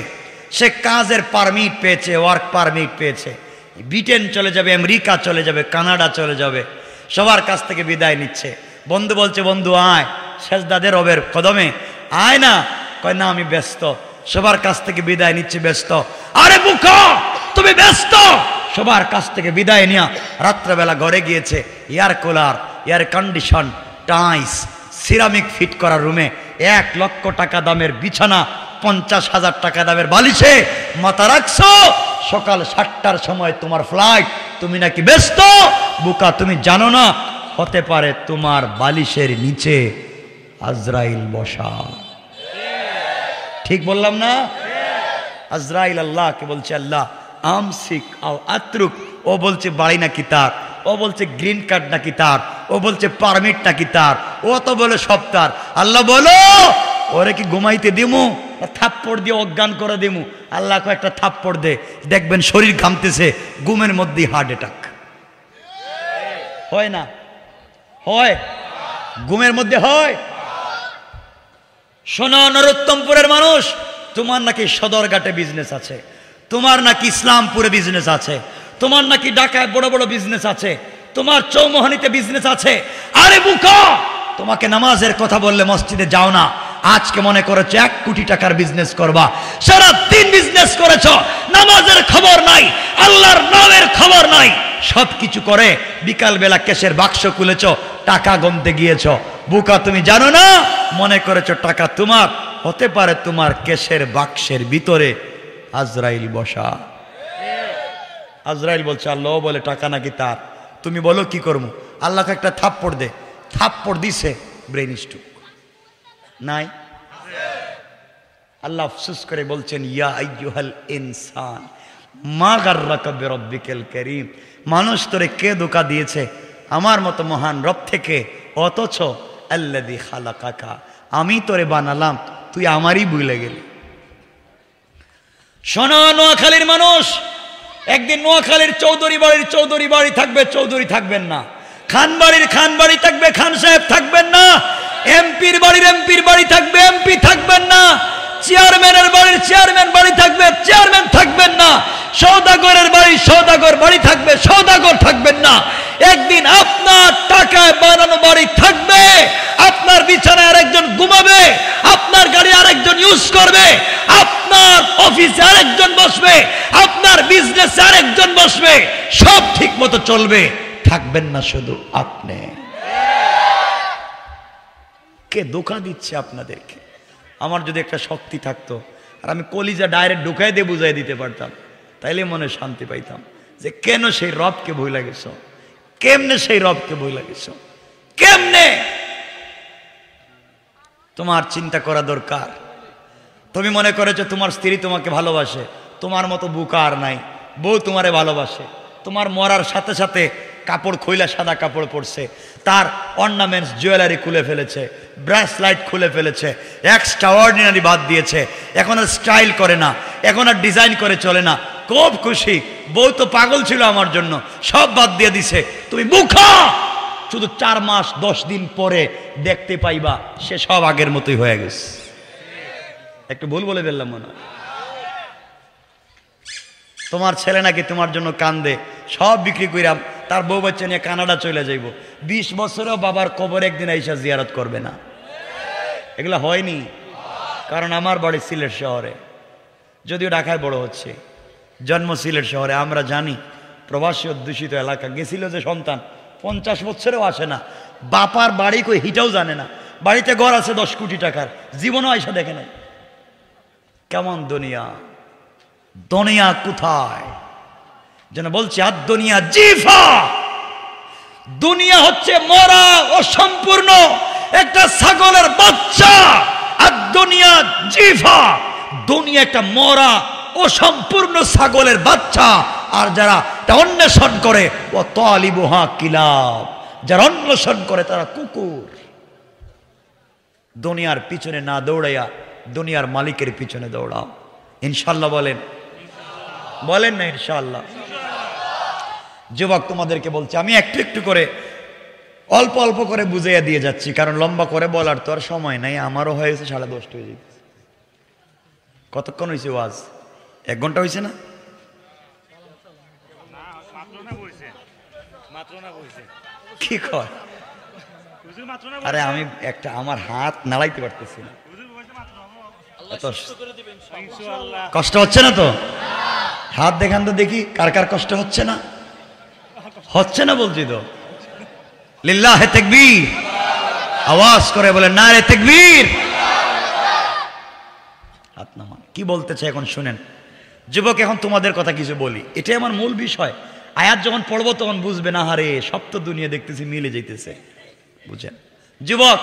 সে কাজের পারমিট পেয়েছে, ওয়ার্ক পারমিট পেয়েছে। ব্রিটেন চলে যাবে, আমেরিকা চলে যাবে, কানাডা চলে যাবে, সবার কাছ থেকে বিদায় নিচ্ছে। বন্ধু বলছে, বন্ধু আয় সেজদাদের রবের কদমে আয় না। কয় না আমি ব্যস্ত, সবার কাছ থেকে বিদায় নিচ্ছে, ব্যস্ত। আরে বুকা, তুমি ব্যস্ত। সবার কাছ থেকে বিদায় নিয়া রাত্রেবেলা ঘরে গিয়েছে, এয়ার কুলার, এয়ার কন্ডিশন, টাইস, সিরামিক ফিট করা রুমে 1 লক্ষ টাকা দামের বিছানা, 50,000 টাকা দামের বালিশে মাথা রাখছো। সকাল 7টার সময় তোমার ফ্লাইট, তুমি নাকি ব্যস্ত। বুকা, তুমি জানো না হতে পারে তোমার বালিশের নিচে আজরাইল বসা। ঠিক বললাম না? আজরাইল আল্লাহকে বলছে, আল্লাহ আমসিক আও আত্রুক। ও বলছে বাড়ি নাকি তার, ও বলছে গ্রিন কার্ড নাকি তার, ও বলছে পারমিট নাকি তার, ও তো বলে সব তার। আল্লাহ বলো ওরে কি ঘুমাইতে দিমু, থাপ্পড় দিয়ে অজ্ঞান করে দিমু? আল্লাহ একটা থাপ্পড় দে, দেখবেন শরীর ঘামতেছে, ঘুমের মধ্যেই হার্ট অ্যাটাক হয় না? হয়, ঘুমের মধ্যে হয়। শোনো নরোত্তমপুরের মানুষ, তোমার নাকি সদরঘাটে বিজনেস আছে, তোমার নাকি ইসলামপুরে বিজনেস আছে, তোমার নাকি ঢাকায় বড় বড় বিজনেস আছে, তোমার চৌমোহনীতে বিজনেস আছে। আরে বুকা, তোমাকে নামাজের কথা বললে মসজিদে যাও না। আজকে মনে করেছো 1 কোটি টাকার বিজনেস করবা, সারা দিন বিজনেস করেছো, নামাজের খবর নাই, আল্লাহর নামের খবর নাই, সবকিছু করে বিকাল বেলা ক্যাশের বাক্স খুলেছো, টাকা গুনতে গিয়েছো। বুকা, তুমি জানো না মনে করেছো টাকা তোমার, হতে পারে তোমার ক্যাশের বাক্সের ভিতরে আজরাইল বসা। আজরাইল বলছে, আল্লাহ বলে টাকা নাকি তার, তুমি বলো কি করবো? আল্লাহকে একটা থাপ্পড় দে। থাপ্পড় দিছে, ব্রেন স্ট্রোক নাই। আল্লাহ আফসোস করে বলছেন, ইয়া আইয়ুহাল ইনসান মা গাররাকা বিরাব্বিকাল কারীম। মানুষ তোরে কে ধোঁকা দিয়েছে আমার মতো মহান রব থেকে? অথচ আল্লাযী খালাকাকা, আমি তোরে বানালাম, তুই আমারই ভুলে গেলি। শোনো নোয়াখালীর মানুষ, একদিন নোয়াখালীর চৌধুরী বাড়ির চৌধুরী বাড়ি থাকবে, চৌধুরী থাকবেন না। খান বাড়ির খান বাড়ি থাকবে, খান সাহেব থাকবেন না। এমপির বাড়ির এমপির বাড়ি থাকবে, এমপি থাকবেন না। চেয়ারম্যানের বাড়ির চেয়ারম্যান বাড়ি থাকবে, চেয়ারম্যান থাকবেন না। সওদাগরের বাড়ির সওদাগর বাড়ি থাকবে, সওদাগর থাকবেন না। একদিন আপনার টাকায় বানানো বাড়ি থাকবে, আপনার বিছানায় আরেকজন ঘুমাবে, আপনার গাড়ি আরেকজন ইউজ করবে, আপনার অফিসে আরেকজন বসবে, আপনার বিজনেসে আরেকজন বসবে, সব ঠিক মতো চলবে। থাকবেন না শুধু আপনি। কে ধোঁকা দিচ্ছে আপনাদেরকে? আমার যদি একটা শক্তি থাকতো আর আমি কলিজা ডাইরেক্ট ঢুকাই দিয়ে বুঝাই দিতে পারতাম, তাইলে মনে শান্তি পাইতাম যে কেন সেই রবকে ভুলে গেছো, কেমনে সেই রবকে ভুলে গেছো, কেমনে। তোমার চিন্তা করা দরকার। তুমি মনে করেছো তোমার স্ত্রী তোমাকে ভালোবাসে, তোমার মতো বুকা আর নাই। বউ তোমারে ভালোবাসে, তোমার মরার সাথে সাথে কাপড় খইলা সাদা কাপড় পরছে, তার অর্নামেন্টস জুয়েলারি খুলে ফেলেছে, ব্রেসলাইট খুলে ফেলেছে, এক্সট্রা অর্ডিনারি বাদ দিয়েছে, এখন আর স্টাইল করে না, এখন আর ডিজাইন করে চলে না, খুব খুশি। বউ তো পাগল ছিল আমার জন্য, সব বাদ দিয়ে দিছে। তুমি মুখা শুধু 4 মাস 10 দিন পরে দেখতে পাইবা সে সব আগের মতোই হয়ে গেছে। একটু ভুল বলে ফেললাম মনে হয়? তোমার ছেলে নাকি তোমার জন্য কান্দে, সব বিক্রি কইরাম, তার বউ বাচ্চা নিয়ে কানাডা চলে যাইব, 20 বছরেও বাবার কবর একদিন আইসা জিয়ারত করবে না। এগুলা হয়নি, কারণ আমার বাড়ি সিলেট শহরে, যদিও ঢাকায় বড় হচ্ছে, জন্ম সিলেট শহরে। আমরা জানি প্রবাসী অধ্যুষিত এলাকা, গেছিল যে সন্তান 50 বছরেও আসে না, বাপার বাড়ি কই হিটাও জানে না, বাড়িতে ঘর আছে 10 কোটি টাকার, জীবনও আইসা দেখে নাই। কেমন দুনিয়া, দুনিয়া কোথায় যেন বলছে, আর দুনিয়া জিফা, দুনিয়া হচ্ছে মরা অসম্পূর্ণ একটা ছাগলের বাচ্চা, আর দুনিয়া জিফা, দুনিয়া একটা মরা অসম্পূর্ণ ছাগলের বাচ্চা। আর যারা এটা অন্বেষণ করে, ও তালিবুহা কিলাব, যারা অন্বেষণ করে তারা কুকুর। দুনিয়ার পিছনে না দৌড়াইয়া দুনিয়ার মালিকের পিছনে দৌড়াও। ইনশাল্লাহ বলেন, বলেন না ইনশাআল্লাহ? যুবক তোমাদেরকে বলছি, আমি একটু একটু করে অল্প অল্প করে বুঝাইয়া দিয়ে যাচ্ছি, কারণ লম্বা করে বলার তো আর সময় নাই। আমারও হয়েছে 10:30 হয়ে যেতেছে। কতক্ষণ হয়েছে ওয়াজ? 1 ঘন্টা হয়েছে না? কি কয়? আরে আমি একটা, আমার হাত নাড়াইতে পারতেছি না। কষ্ট হচ্ছে না তো? হাত দেখান তো দেখি, কার কার কষ্ট হচ্ছে না? হচ্ছে না বলছি তো। লিল্লাহে তাকবীর, আওয়াজ করে বলে নারে তাকবীর। হাত নামান। কি বলতে চাই এখন শুনেন যুবক। এখন তোমাদের কথা কিছু বলি, এটাই আমার মূল বিষয়। আয়াত যখন পড়বো তখন বুঝবে না, হারে সব তো দুনিয়া দেখতেছি মিলে যাইতেছে, বুঝেন? যুবক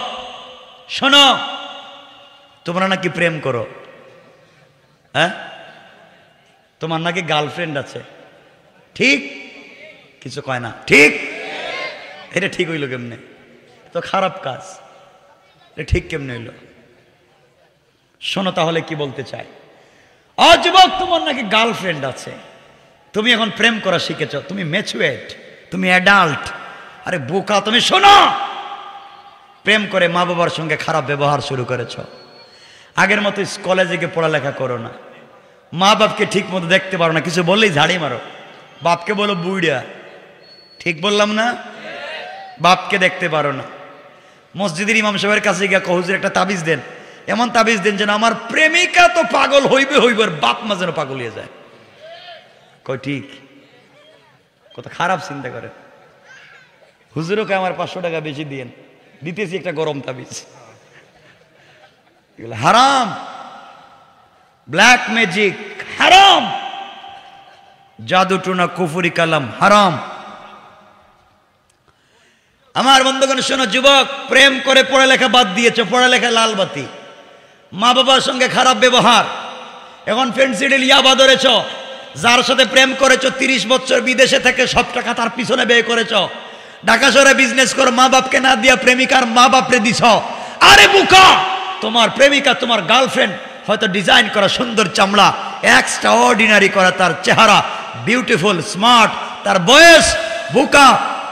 শোনো, তোমরা নাকি প্রেম করো, হ্যাঁ? তোমার নাকি গার্লফ্রেন্ড আছে, ঠিক? কিছু কয় না, ঠিক? এটা ঠিক হইল কেমনে? তো খারাপ কাজ, এটা ঠিক কেমনে হইল? শোনো তাহলে কি বলতে চাই। যুবক, তোমার নাকি গার্লফ্রেন্ড আছে, তুমি এখন প্রেম করা শিখেছ, তুমি ম্যাচুয়ার্ড, তুমি অ্যাডাল্ট। আরে বোকা তুমি, শোনো, প্রেম করে মা বাবার সঙ্গে খারাপ ব্যবহার শুরু করেছ। আগের মতো কলেজে গিয়ে পড়ালেখা করো না, মা বাপকে ঠিক মতো দেখতে পারো না, কিছু বললেই ঝাড়ি মারো, বাপকে বলো বুইড়া, ঠিক বললাম না? বাপকে দেখতে পারো না। মসজিদের ইমাম সাহেবের কাছে গিয়ে হুজুর একটা তাবিজ দেন, এমন তাবিজ দেন যেন আমার প্রেমিকা তো পাগল হইবে হইবে, বাপ মা যেন পাগল হয়ে যায়। কই ঠিক? কত খারাপ চিন্তা করে। হুজুরকে আমার 500 টাকা বেশি দিয়েন, দিতেছি একটা গরম তাবিজ। এগুলো হারাম, ব্ল্যাক ম্যাজিক হারাম, জাদু টুনা কুফরি কালাম হারাম। আমার বন্ধুগণ শোনো, যুবক প্রেম করে পড়ালেখা বাদ দিয়েছ, পড়ালেখা লাল বাতি, মা বাবার সঙ্গে খারাপ ব্যবহার, এখন ফেন্সিডিল ইয়াবা ধরেছ, যার সাথে প্রেম করেছ 30 বছর বিদেশে থেকে সব টাকা তার পিছনে ব্যয় করেছ, ঢাকা শহরে বিজনেস করো, মা বাপকে না দিয়া প্রেমিকার মা বাপরে দিছ। আরে বোকা, তোমার প্রেমিকা, তোমার গার্লফ্রেন্ড হয়তো ডিজাইন করা সুন্দর চামড়া, এক্সট্রা অর্ডিনারি করা তার চেহারা, বিউটিফুল স্মার্ট তার বয়স, বোকা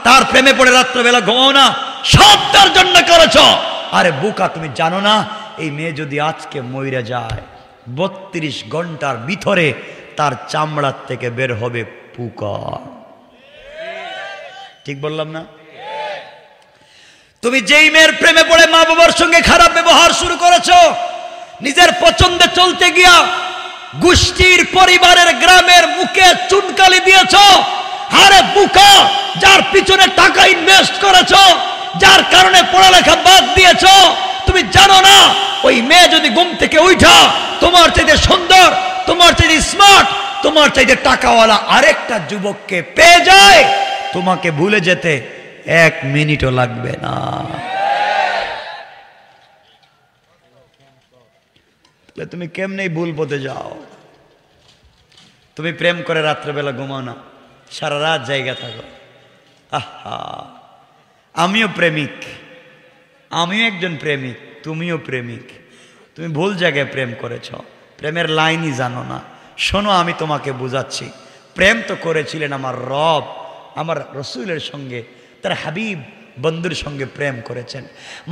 তার প্রেমে পড়ে রাত্রবেলা ঘুমাও না, সব তার জন্য করেছ। আরে বোকা, তুমি জানো না এই মেয়ে যদি আজকে মইরা যায় 32 ঘন্টার ভিতরে তার চামড়ার থেকে বের হবে পোকা। ঠিক বললাম না? তুমি যেই মেয়ের প্রেমে পড়ে মা বাবার সঙ্গে খারাপ ব্যবহার শুরু করেছো, নিজের পছন্দে চলতে গিয়া গোষ্ঠীর পরিবারের গ্রামের মুখে চুনকালি দিয়েছ। আরে বোকা, যার পিছনে টাকা ইনভেস্ট করেছো, যার কারণে পড়ালেখা বাদ দিয়েছ, তুমি জানো না ওই মেয়ে যদি ঘুম থেকে উঠা তোমার চাইতে সুন্দর, তোমার চাইতে স্মার্ট, তোমার চাইতে টাকাওয়ালা আরেকটা যুবককে পেয়ে যায়, তোমাকে ভুলে যেতে 1 মিনিটও লাগবে না। তাহলে তুমি কেমনেই ভুল পথে যাও? তুমি প্রেম করে রাত্রেবেলা ঘুমাও না, সারা রাত জায়গা থাকো, আহা, আমিও প্রেমিক, আমিও একজন প্রেমিক, তুমিও প্রেমিক। তুমি ভুল জায়গায় প্রেম করেছ, প্রেমের লাইনই জানো না। শোনো, আমি তোমাকে বুঝাচ্ছি। প্রেম তো করেছিলেন আমার রব, আমার রসুলের সঙ্গে, তার হাবিব বন্ধুর সঙ্গে প্রেম করেছেন।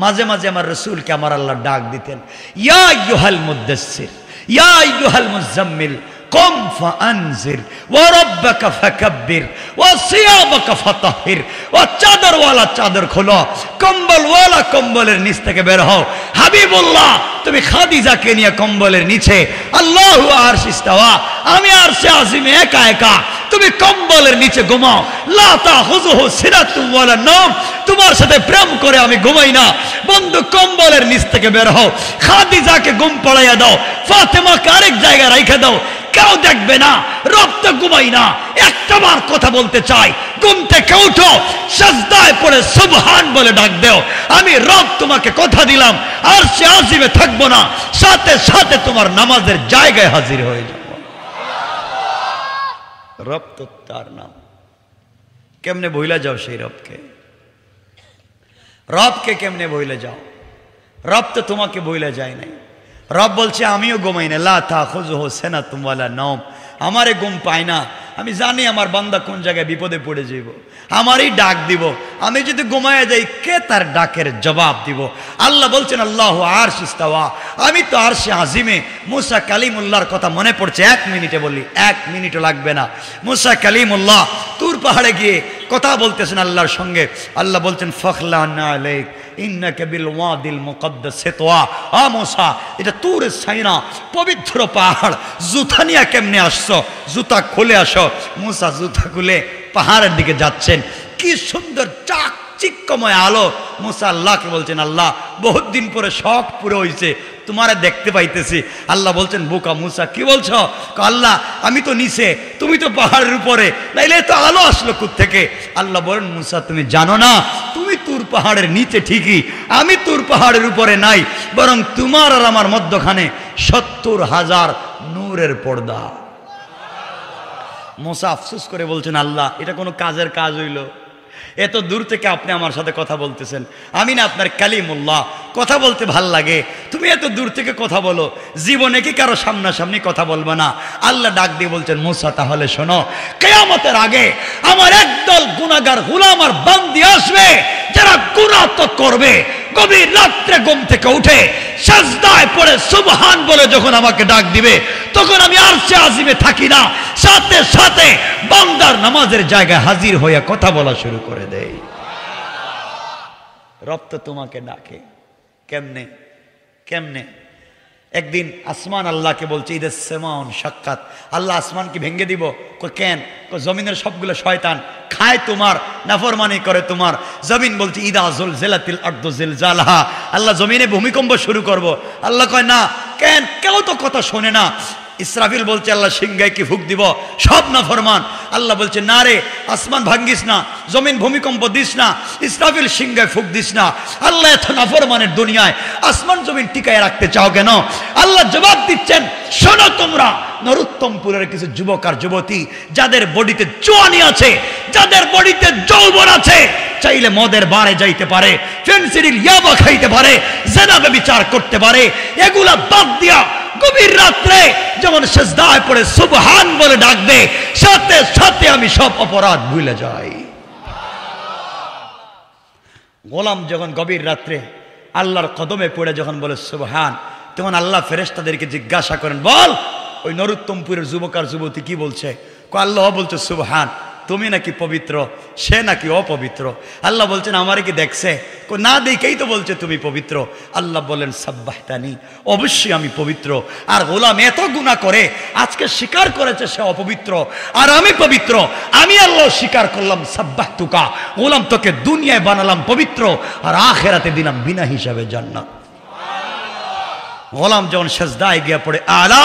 মাঝে মাঝে আমার রসুলকে আমার আল্লাহ ডাক দিতেন, ইয়া আইয়ুহাল মুদ্দাসসির, ইয়া আইয়ুহাল মুজাম্মিল, কম ফাআনজির, ওয়া রাব্বাকা ফাকাব্বির, ওয়া সিয়াবাকা ফাতাহহির। ও চাদরওয়ালা চাদর খোলো, কম্বলওয়ালা কম্বলের নিচ থেকে বের হও। হাবিবুল্লাহ, তুমি খাদিজাকে নিয়ে কম্বলের নিচে, আল্লাহু আরশ ইস্তাওয়া, আমি আরশে আজিমে একা একা, তুমি কম্বলের নিচে ঘুমাও। লা তাখুযুহু সিনাতুন ওয়ালা নাওম, তোমার সাথে প্রেম করে আমি ঘুমাই না। বন্ধু, কম্বলের নিচ থেকে বের হও, খাদিজাকে ঘুম পড়াইয়া দাও, ফাতেমাকে আরেক জায়গায় রাইখা দাও, কেউ দেখবে না, রব তো ঘুমাই না। একটাবার কথা বলতে চাই, ঘুম থেকে উঠো, সাজদায় পড়ে সুবহান বলে ডাক দেও। আমি রব তোমাকে কথা দিলাম, আর সে আজিমে থাকবো না, সাথে সাথে তোমার নামাজের জায়গায় হাজির হয়ে যাব। রব তো তার নাম, কেমনে ভুলে যাও সেই রবকে? রবকে কেমনে ভুলে যাও? রব তো তোমাকে ভুলে যায় নাই। রব বলছে আমিও ঘুমাই না, লা তাখুযুহু সিনাতুন ওয়ালা নাওম, আমারে ঘুম পায় না। আমি জানি আমার বান্দা কোন জায়গায় বিপদে পড়ে যাইব, আমারই ডাক দিব। আমি যদি ঘুমায় যাই, কে তার ডাকের জবাব দিব? আল্লাহ বলছেন আল্লাহু আরশ ইস্তাওয়া, আমি তো আরশে আজিমে। মুসা কালিমুল্লাহর কথা মনে পড়ছে, 1 মিনিটে বলি, 1 মিনিটও লাগবে না। মুসা কালিমুল্লাহ তুর পাহাড়ে গিয়ে কথা বলতেছেন আল্লাহর সঙ্গে। আল্লাহ বলছেন ফখলানা আলাইক ইন্নাকা বিল ওয়াদিল মুকদ্দাস তুয়া। আ মুসা, এটা তুর সাইনা, পবিত্র পাহাড়। জুতা নিয়ে কেমনে আসছো? জুতা খুলে আসো। মুসা জুতা খুলে পাহাড়ের দিকে যাচ্ছেন। কি সুন্দর চাকচিক্যময় আলো। মুসা আল্লাহকে বলছেন, আল্লাহ, বহুত দিন পরে শখ পুরো হয়েছে, তোমারে দেখতে পাইতেছি। আল্লাহ বলছেন, বোকা মুসা, কি বলছো? আল্লাহ, আমি তো নিচে, তুমি তো পাহাড়ের উপরে, নাইলে তো আলো আসলো কোত্থেকে? আল্লাহ বলেন, মুসা, তুমি জানো না, তুমি তুর পাহাড়ের নিচে ঠিকই, আমি তুর পাহাড়ের উপরে নাই, বরং তোমার আর আমার মধ্যখানে 70,000 নূরের পর্দা। মুসা আফসোস করে বলছেন, আল্লাহ, এটা কোনো কাজের কাজ হইল? এত দূর থেকে আপনি আমার সাথে কথা বলতেছেন, আমি না আপনার কালিমুল্লাহ, কথা বলতে ভাল লাগে, তুমি এত দূর থেকে কথা বলো, জীবনে কি কারো সামনাসামনি কথা বলবে না? আল্লাহ ডাক দিয়ে বলছেন, মুসা, তাহলে শোনো, কিয়ামতের আগে আমার একদল গুনাহগার গোলাম আর বান্দি আসবে, যারা গুনাহ তো করবে, গভীর রাত্রে ঘুম থেকে উঠে সাজদায় পড়ে সুবহান বলে যখন আমাকে ডাক দিবে, তখন আমি আরশে আজিমে থাকি না, সাথে সাথে বান্দার নামাজের জায়গায় হাজির হয়ে কথা বলা শুরু করে দেয়। রব তো তোমাকে ডাকে, কেমনে কেমনে? একদিন আসমান আল্লাহকে বলছে, ঈদের সেমাউন সাক্ষাৎ, আল্লাহ আসমানকে ভেঙে দিব। কেন? জমিনের সবগুলো শয়তান খায় তোমার, নাফরমানি করে তোমার। জমিন বলছে, ইদা জুলজিলাতিল আরদু জিলজালাহা, আল্লাহ জমিনে ভূমিকম্প শুরু করব। আল্লাহ কয়, না। কেন? কেউ তো কথা শোনে না। ইসরাফিল বলছে, আল্লাহ সিংহায় কি ফুক দিব? সব নাফরমান। আল্লাহ বলছে, না রে, আসমান ভাঙ্গিস না, জমিন ভূমিকম্প দিস না, ইসরাফিল সিংহায় ফুক দিস না। আল্লাহ এত নাফরমানের দুনিয়ায় আসমান জমিন টিকায় রাখতে চাও কেন? আল্লাহ জবাব দিচ্ছেন, শোনো তোমরা, নরোত্তমপুরের কিছু যুবক আর যুবতী, যাদের বডিতে জোয়ানি আছে, যাদের বডিতে যৌবন আছে, চাইলে মদের বারে যাইতে পারে, ফেন্সিডিল ইয়াবা খাইতে পারে, জেনাবে বিচার করতে পারে, এগুলা বাদ দিয়া গভীর রাত্রে যেমন সিজদায় পড়ে সুবহান বলে ডাকবে, সাথে সাথে আমি সব অপরাধ ভুলে যাই। গোলাম যখন গভীর রাত্রে আল্লাহর কদমে পড়ে যখন বলে সুবহান, তখন আল্লাহ ফেরেশতাদেরকে জিজ্ঞাসা করেন, বল, ওই নরোত্তমপুরের যুবক আর যুবতী কি বলছে? আল্লাহ বলছে সুবহান, তুমি নাকি পবিত্র, সে নাকি অপবিত্র। আল্লাহ বলছেন, আমারে কি দেখছে? না দেখেই তো বলছে তুমি পবিত্র। আল্লাহ বলেন, সাব্বাহতানি, অবশ্যই আমি পবিত্র। আর গোলাম এত গুনাহ করে আজকে স্বীকার করেছে সে অপবিত্র, আর আমি পবিত্র। আমি আল্লাহ স্বীকার করলাম, সাব্বাহতুকা, গোলাম তোকে দুনিয়ায় বানালাম পবিত্র, আর আখিরাতে দিলাম বিনা হিসাবে জান্নাত। গোলাম যখন সিজদায় গিয়ে পড়ে আলা,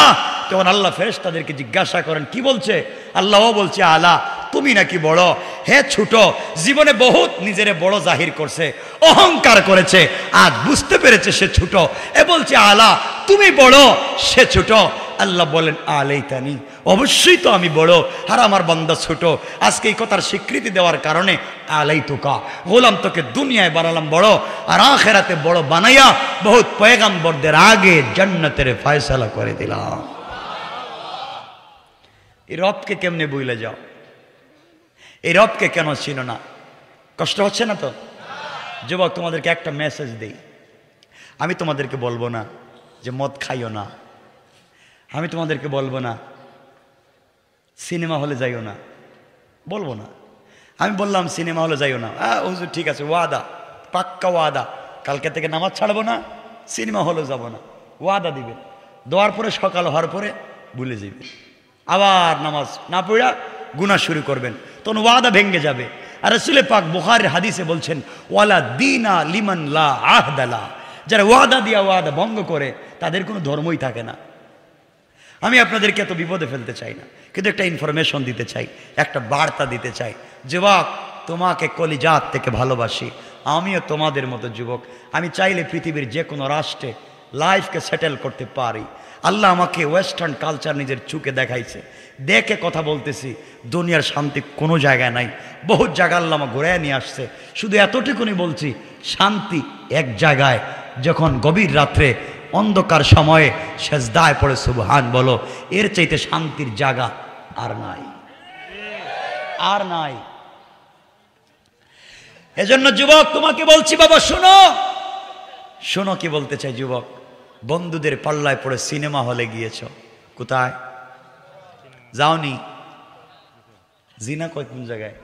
তখন আল্লাহ ফেরেশতাদেরকে জিজ্ঞাসা করেন, কি বলছে? আল্লাহ বলছে, আলা, তুমি নাকি বড়, হে ছোট। জীবনে বহুত নিজেরে বড় জাহির করছে, অহংকার করেছে, আজ বুঝতে পেরেছে সে ছোট। এ বলছে, আলা, তুমি বড়, সে ছোট। আল্লাহ বলেন আলাইতানি, অবশ্যই তো আমি বড় আর আমার বান্দা ছোট। আজকে এই কথার স্বীকৃতি দেওয়ার কারণে আলাইতুকা, গোলাম তোকে দুনিয়ায় বানালাম বড় আর আখিরাতে বড় বানাইয়া বহুত পয়গম্বরদের আগে জান্নাতের ফয়সালা করে দিলাম। এই রবকে কেমনে ভুলে যাও? এই রবকে কেন ছিল না? কষ্ট হচ্ছে না তো? যুবক, তোমাদেরকে একটা মেসেজ দেই। আমি তোমাদেরকে বলবো না যে মদ খাইও না, আমি তোমাদেরকে বলবো না সিনেমা হলে যাইও না, বলবো না। আমি বললাম সিনেমা হলে যাইও না, হুজুর ঠিক আছে, ওয়াদা, পাক্কা ওয়াদা, কালকে থেকে নামাজ ছাড়বো না, সিনেমা হলে যাব না, ওয়াদা দিবেন। দেওয়ার পরে সকাল হওয়ার পরে ভুলে যাবে, আবার নামাজ না পড়া গুনাহ শুরু করবেন, তখন ওয়াদা ভেঙে যাবে। আর রাসূল পাক বুখারীর হাদিসে বলছেন ওয়ালা দীনা লিমান লা আহদালা, যারা ওয়াদা দিয়া ওয়াদা ভঙ্গ করে তাদের কোনো ধর্মই থাকে না। আমি আপনাদেরকে এত বিপদে ফেলতে চাই না, কিন্তু একটা ইনফরমেশন দিতে চাই, একটা বার্তা দিতে চাই। যুবক, তোমাকে কলিজাত থেকে ভালোবাসি, আমিও তোমাদের মতো যুবক। আমি চাইলে পৃথিবীর যে কোনো রাষ্ট্রে লাইফকে সেটেল করতে পারি। আল্লাহ আমাকে ওয়েস্টার্ন কালচার নিজের চোখে দেখাইছে, দেখে কথা বলতেছি। দুনিয়ার শান্তি কোনো জায়গায় নাই, বহুত জায়গা আল্লাহ আমার ঘুরায় নিয়ে আসছে। শুধু এতটুকুনি বলছি, শান্তি এক জায়গায়, যখন গভীর রাত্রে অন্ধকার সময়ে সেজদায় পড়ে সুবহান বলো, এর চাইতে শান্তির জায়গা আর নাই, আর নাই। এজন্য যুবক তোমাকে বলছি, বাবা শোনো, শোনো কি বলতে চাই। যুবক, বন্ধুদের পাল্লায় পড়ে সিনেমা হলে গিয়েছ, কোথায় যাওনি? জিনা কয় কোন জায়গায়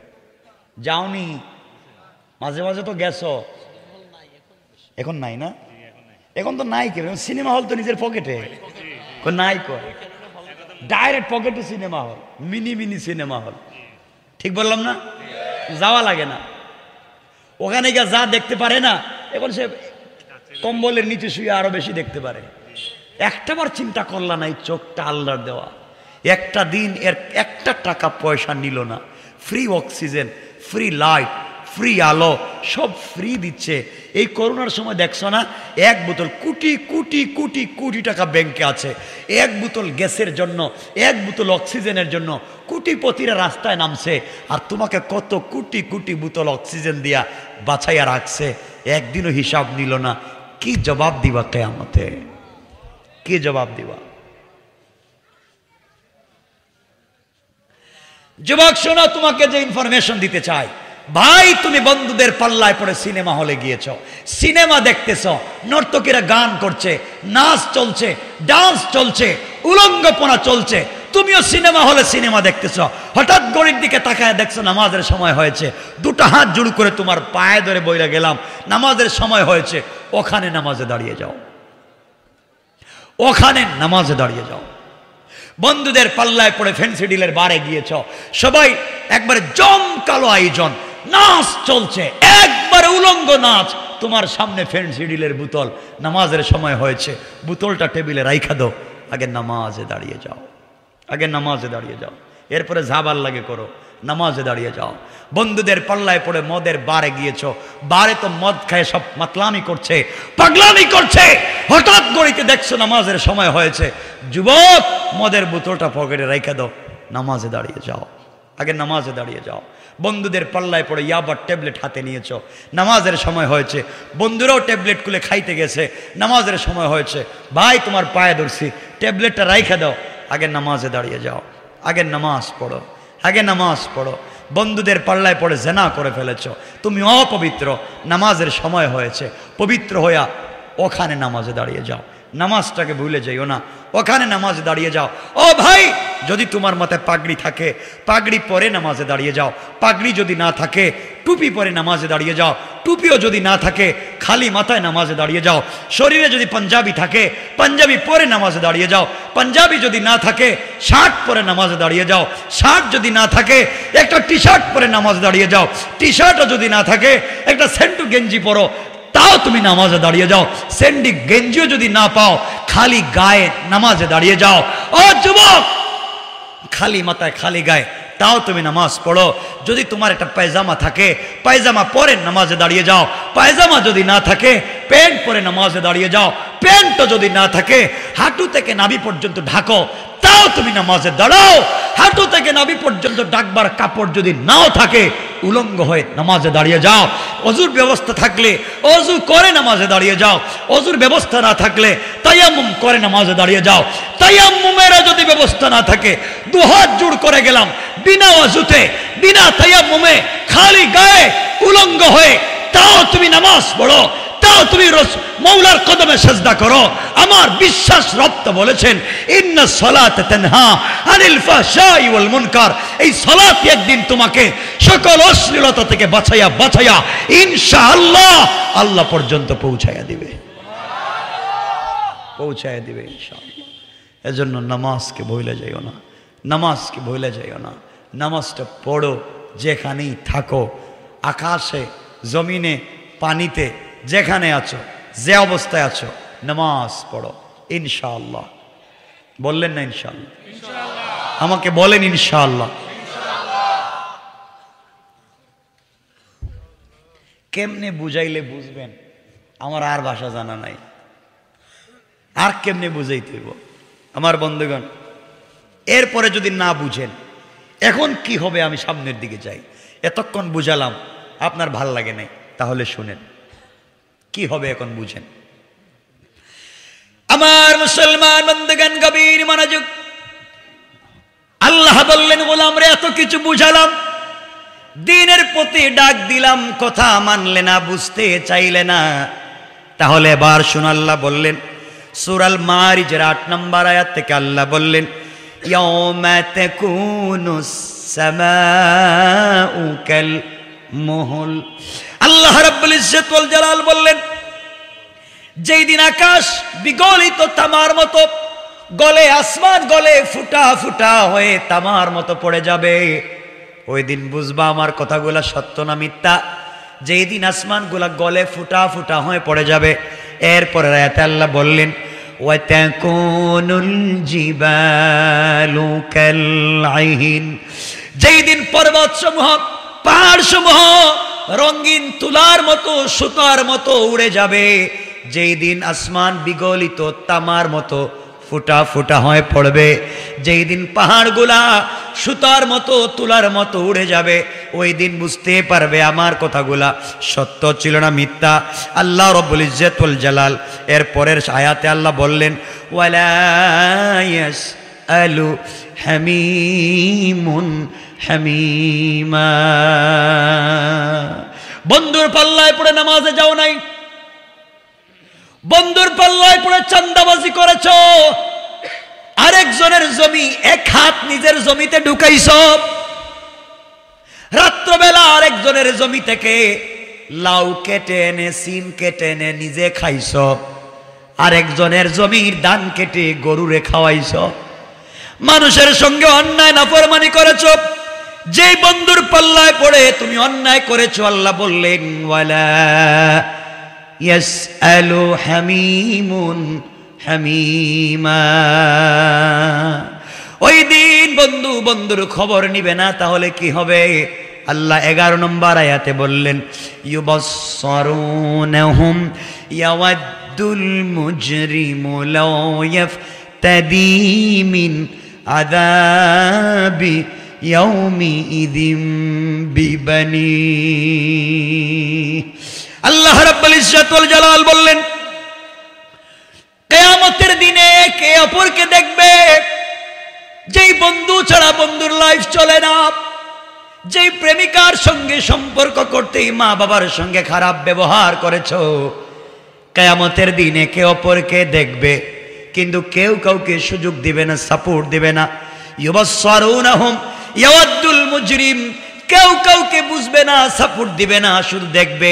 যাওনি? মাঝে মাঝে তো গেছো, এখন নাই না? এখন তো নাই। কেন সিনেমা হল তো নিজের পকেটে নাই, কয় ডাইরেক্ট পকেটে cinema hall, mini mini cinema hall. ঠিক বললাম না? যাওয়া লাগে না ওখানে, গিয়ে যা দেখতে পারে না, এখন সে কম্বলের নিচে শুয়ে আরো বেশি দেখতে পারে। একটাবার চিন্তা করলা না, এই চোখটা আল্লাহর দেওয়া, একটা দিন এর একটা টাকা পয়সা নিল না। Free oxygen, free light, free আলো, সব ফ্রি দিচ্ছে। এই করোনার সময় দেখছো না, এক বোতল কোটি কোটি কোটি কোটি টাকা ব্যাংকে আছে। এক বোতল গ্যাসের জন্য, এক বোতল অক্সিজেনের জন্য কোটিপতিরা রাস্তায় নামছে, আর তোমাকে কত কোটি কোটি বোতল অক্সিজেন দিয়া বাছাইয়া রাখছে, একদিনও হিসাব নিল না। কি জবাব দিবা কিয়ামতে? কি জবাব দিবা? যুবক শোনো, তোমাকে যে ইনফরমেশন দিতে চাই, ভাই তুমি বন্ধুদের পাল্লায় পড়ে সিনেমা হলে গিয়েছ, সিনেমা দেখতেছ, নর্তকীরা গান করছে, নাচ চলছে, ডান্স চলছে, উলঙ্গপনা চলছে, তুমিও সিনেমা হলে সিনেমা দেখতেছ। হঠাৎ ঘড়ির দিকে তাকায় দেখছো নামাজের সময় হয়েছে, দুটো হাত জোড় করে তোমার পায়ে ধরে বইলা গেলাম নামাজের সময় হয়েছে। ওখানে নামাজে দাঁড়িয়ে যাও, ওখানে নামাজে দাঁড়িয়ে যাও। বন্ধুদের পাল্লায় পড়ে ফ্যান্সি ডিলের বারে গিয়েছ, সবাই একবারে জমকালো আয়োজন, নাচ চলছে, একবারে উলঙ্গ নাচ, তোমার সামনে ফ্যান্সি ডিলের বোতল, নামাজের সময় হয়েছে, বোতলটা টেবিলে রাইখা দাও, আগে নামাজে দাঁড়িয়ে যাও, আগে নামাজে দাঁড়িয়ে যাও, এরপরে ঝাবার লাগে করো, নামাজে দাঁড়িয়ে যাও। বন্ধুদের পাল্লায় পড়ে মদের বারে গিয়েছো, বারে তো মদ খায় সব মাতলামি করছে, পাগলামি করছে, হঠাৎ গড়িতে দেখছো নামাজের সময় হয়েছে, যুবক মদের বোতলটা পকেটে রেখে দাও, নামাজে দাঁড়িয়ে যাও, আগে নামাজে দাঁড়িয়ে যাও। বন্ধুদের পাল্লায় পড়ে ইয়াবার ট্যাবলেট হাতে নিয়েছো, নামাজের সময় হয়েছে, বন্ধুরাও ট্যাবলেট খুলে খাইতে গেছে, নামাজের সময় হয়েছে, ভাই তোমার পায়ে ধরছি, ট্যাবলেটটা রাইখা দাও, আগে নামাজে দাঁড়িয়ে যাও, আগে নামাজ পড়ো, আগে নামাজ পড়ো। বন্ধুদের পাল্লায় পড়ে জেনা করে ফেলেছ, তুমি অপবিত্র, নামাজের সময় হয়েছে, পবিত্র হইয়া ওখানে নামাজে দাঁড়িয়ে যাও, নামাজটাকে ভুলে যাইও না, ওখানে নামাজে দাঁড়িয়ে যাও। ও ভাই, যদি তোমার মাথায় পাগড়ি থাকে, পাগড়ি পরে নামাজে দাঁড়িয়ে যাও, পাগড়ি যদি না থাকে টুপি পরে নামাজে দাঁড়িয়ে যাও, টুপিও যদি না থাকে খালি মাথায় নামাজে দাঁড়িয়ে যাও, শরীরে যদি পাঞ্জাবি থাকে পাঞ্জাবি পরে নামাজে দাঁড়িয়ে যাও, পাঞ্জাবি যদি না থাকে শার্ট পরে নামাজে দাঁড়িয়ে যাও, শার্ট যদি না থাকে একটা টি শার্ট পরে নামাজে দাঁড়িয়ে যাও, টি শার্টও যদি না থাকে একটা সেন্টু গেঞ্জি পরো, তাও তুমি নামাজে দাঁড়িয়ে যাও। সেন্ডি গেঞ্জিও যদি না পাও খালি গায়ে নামাজে দাঁড়িয়ে যাও। ও যুবক, খালি মাথায় খালি গায়ে তাও তুমি নামাজ পড়ো। যদি তোমার একটা পায়জামা থাকে পায়জামা পরে নামাজে দাঁড়িয়ে যাও, পায়জামা যদি না থাকে প্যান্ট পরে নামাজে দাঁড়িয়ে যাও, প্যান্টও যদি না থাকে হাঁটু থেকে নাভি পর্যন্ত ঢাকো, তাও তুমি নামাজে দাঁড়াও। হাঁটু থেকে নাভি পর্যন্ত ঢাকবার কাপড় যদি নাও থাকে উলঙ্গ হয়ে নামাজে দাঁড়িয়ে যাও। অজুর ব্যবস্থা থাকলে অজু করে নামাজে দাঁড়িয়ে যাও, অজুর ব্যবস্থা না থাকলে তায়াম্মুম করে নামাজে দাঁড়িয়ে যাও। তায়াম্মুমের যদি ব্যবস্থা না থাকে দুহাত জোড় করে গেলাম বিনা অজুতে বিনা তায়াম্মুমে খালি গায়ে উলঙ্গ হয়ে, তাও তুমি নামাজ পড়ো, তাও তুমি মৌলার কদমে সেজদা করো। আমার বিশ্বাস রব বলেছেন ইন্নাস সালাতা তানহা আনিল ফাহশাই ওয়াল মুনকার। এই সালাত একদিন তোমাকে সকল অশ্লীলতা থেকে বাঁচাইয়া বাঁচাইয়া ইনশাআল্লাহ আল্লাহ পর্যন্ত পৌঁছাইয়া দিবে, পৌঁছাইয়া দিবে ইনশাআল্লাহ। এজন্য নামাজকে ভুলে যাইও না, নামাজকে ভুলে যাইও না। নামাজটা পড়ো যেখানেই থাকো, আকাশে জমিনে পানিতে যেখানে আছো, যে অবস্থায় আছো নামাজ পড়ো ইনশাআল্লাহ। বললেন না ইনশাআল্লাহ? আমাকে বলেন ইনশাআল্লাহ। কেমনে বুঝাইলে বুঝবেন আমার আর ভাষা জানা নাই, আর কেমনে বুঝাইতে হইব আমার বন্ধুগণ। এরপরে যদি না বুঝেন এখন কি হবে, আমি সামনের দিকে যাই। এতক্ষণ বুঝালাম আপনার ভাল লাগে নাই, তাহলে শুনেন কি হবে এখন বুঝেন। আমার মুসলমান বন্ধুগণ গভীর মনোযোগ। আল্লাহ বললেন গোলামরে এত কিছু বুঝালাম, দ্বীনের প্রতি ডাক দিলাম, কথা মানলে না, বুঝতে চাইলে না, তাহলে এবার শুন। আল্লাহ বললেন সূরাল মারিজের ৮ নম্বর আয়াত থেকে আল্লাহ বললেন ইয়াউমা তাকুনুস সামাউ কাল মুহল। আল্লাহ রাব্বুল ইজ্জত ওয়াল জালাল বললেন যেই দিন আকাশ বিগলিত তামার মতো গলে, আসমান গলে ফুটা ফুটা হয়ে তামার মতো পড়ে যাবে, ওই দিন বুঝবা আমার কথাগুলা সত্য না মিথ্যা। যেই দিন আসমান গুলা গলে ফুটা ফুটা হয়ে পড়ে যাবে। এরপরে আয়াতে আল্লাহ বললেন ওয়া তাকুনুল জিবালু কাল আইন। যেই দিন পর্বত সমূহ পাহাড় সমূহ রঙিন তুলার মতো সুতার মতো উড়ে যাবে, যেই দিন আসমান বিগলিত তামার মতো ফুটা ফুটা হয়ে পড়বে, যেই দিন পাহাড়গুলা সুতার মতো তুলার মতো উড়ে যাবে, ওই দিন বুঝতে পারবে আমার কথাগুলা সত্য ছিল না মিথ্যা। আল্লাহ রাব্বুল ইজ্জত ওয়াল জালাল এর পরের আয়াতে আল্লাহ বললেন ওয়ালা ইয়াসআলু হামিমুন হামিমা। বন্ধুর পাল্লায় পড়ে নামাজে যাও নাই, বন্ধুর পাল্লায় পড়ে চান্দাবাজি করেছ, আরেকজনের জমি এক হাত নিজের জমিতে ঢুকাইছ, রাত্রবেলা আরেকজনের জমি থেকে লাউ কেটে এনে সিম কেটে এনে নিজে খাইছ, আরেকজনের জমির ধান কেটে গরুরে খাওয়াইছ, মানুষের সঙ্গে অন্যায় নাফরমানি করেছ। যে বন্ধুর পাল্লায় পড়ে তুমি অন্যায় করেছ, আল্লাহ বললেন ওয়ালা ইয়াসআলু হামিমুন হামিমা। ওই দিন বন্ধু বন্ধুর খবর নিবে না, তাহলে কি হবে? আল্লাহ 11 নম্বর আয়াতে বললেন ইউবাসসারুনহুম ইয়াওয়াদ্দুল মুজরিমু লাউ ইয়াফতাদি মিন আযাবি ইয়াউমিইযিম বিবানি। আল্লাহ রাব্বুল ইজ্জত ওয়াল জালাল বললেন কিয়ামতের দিনে কে অপরকে দেখবে, যেই বন্ধু ছাড়া বন্ধুর লাইফ চলে না, যেই প্রেমিকার সঙ্গে সম্পর্ক করতেই মা বাবার সঙ্গে খারাপ ব্যবহার করেছো, কিয়ামতের দিনে কে অপরকে দেখবে কিন্তু কেউ কাউকে সুযোগ দিবে না, সাপোর্ট দিবে না। ইউবাসসারুনহুম ইয়াওয়াদ্দুল মুজরিম, কেউ কাউকে বুঝবে না, সাপোর্ট দিবে না, শুধু দেখবে।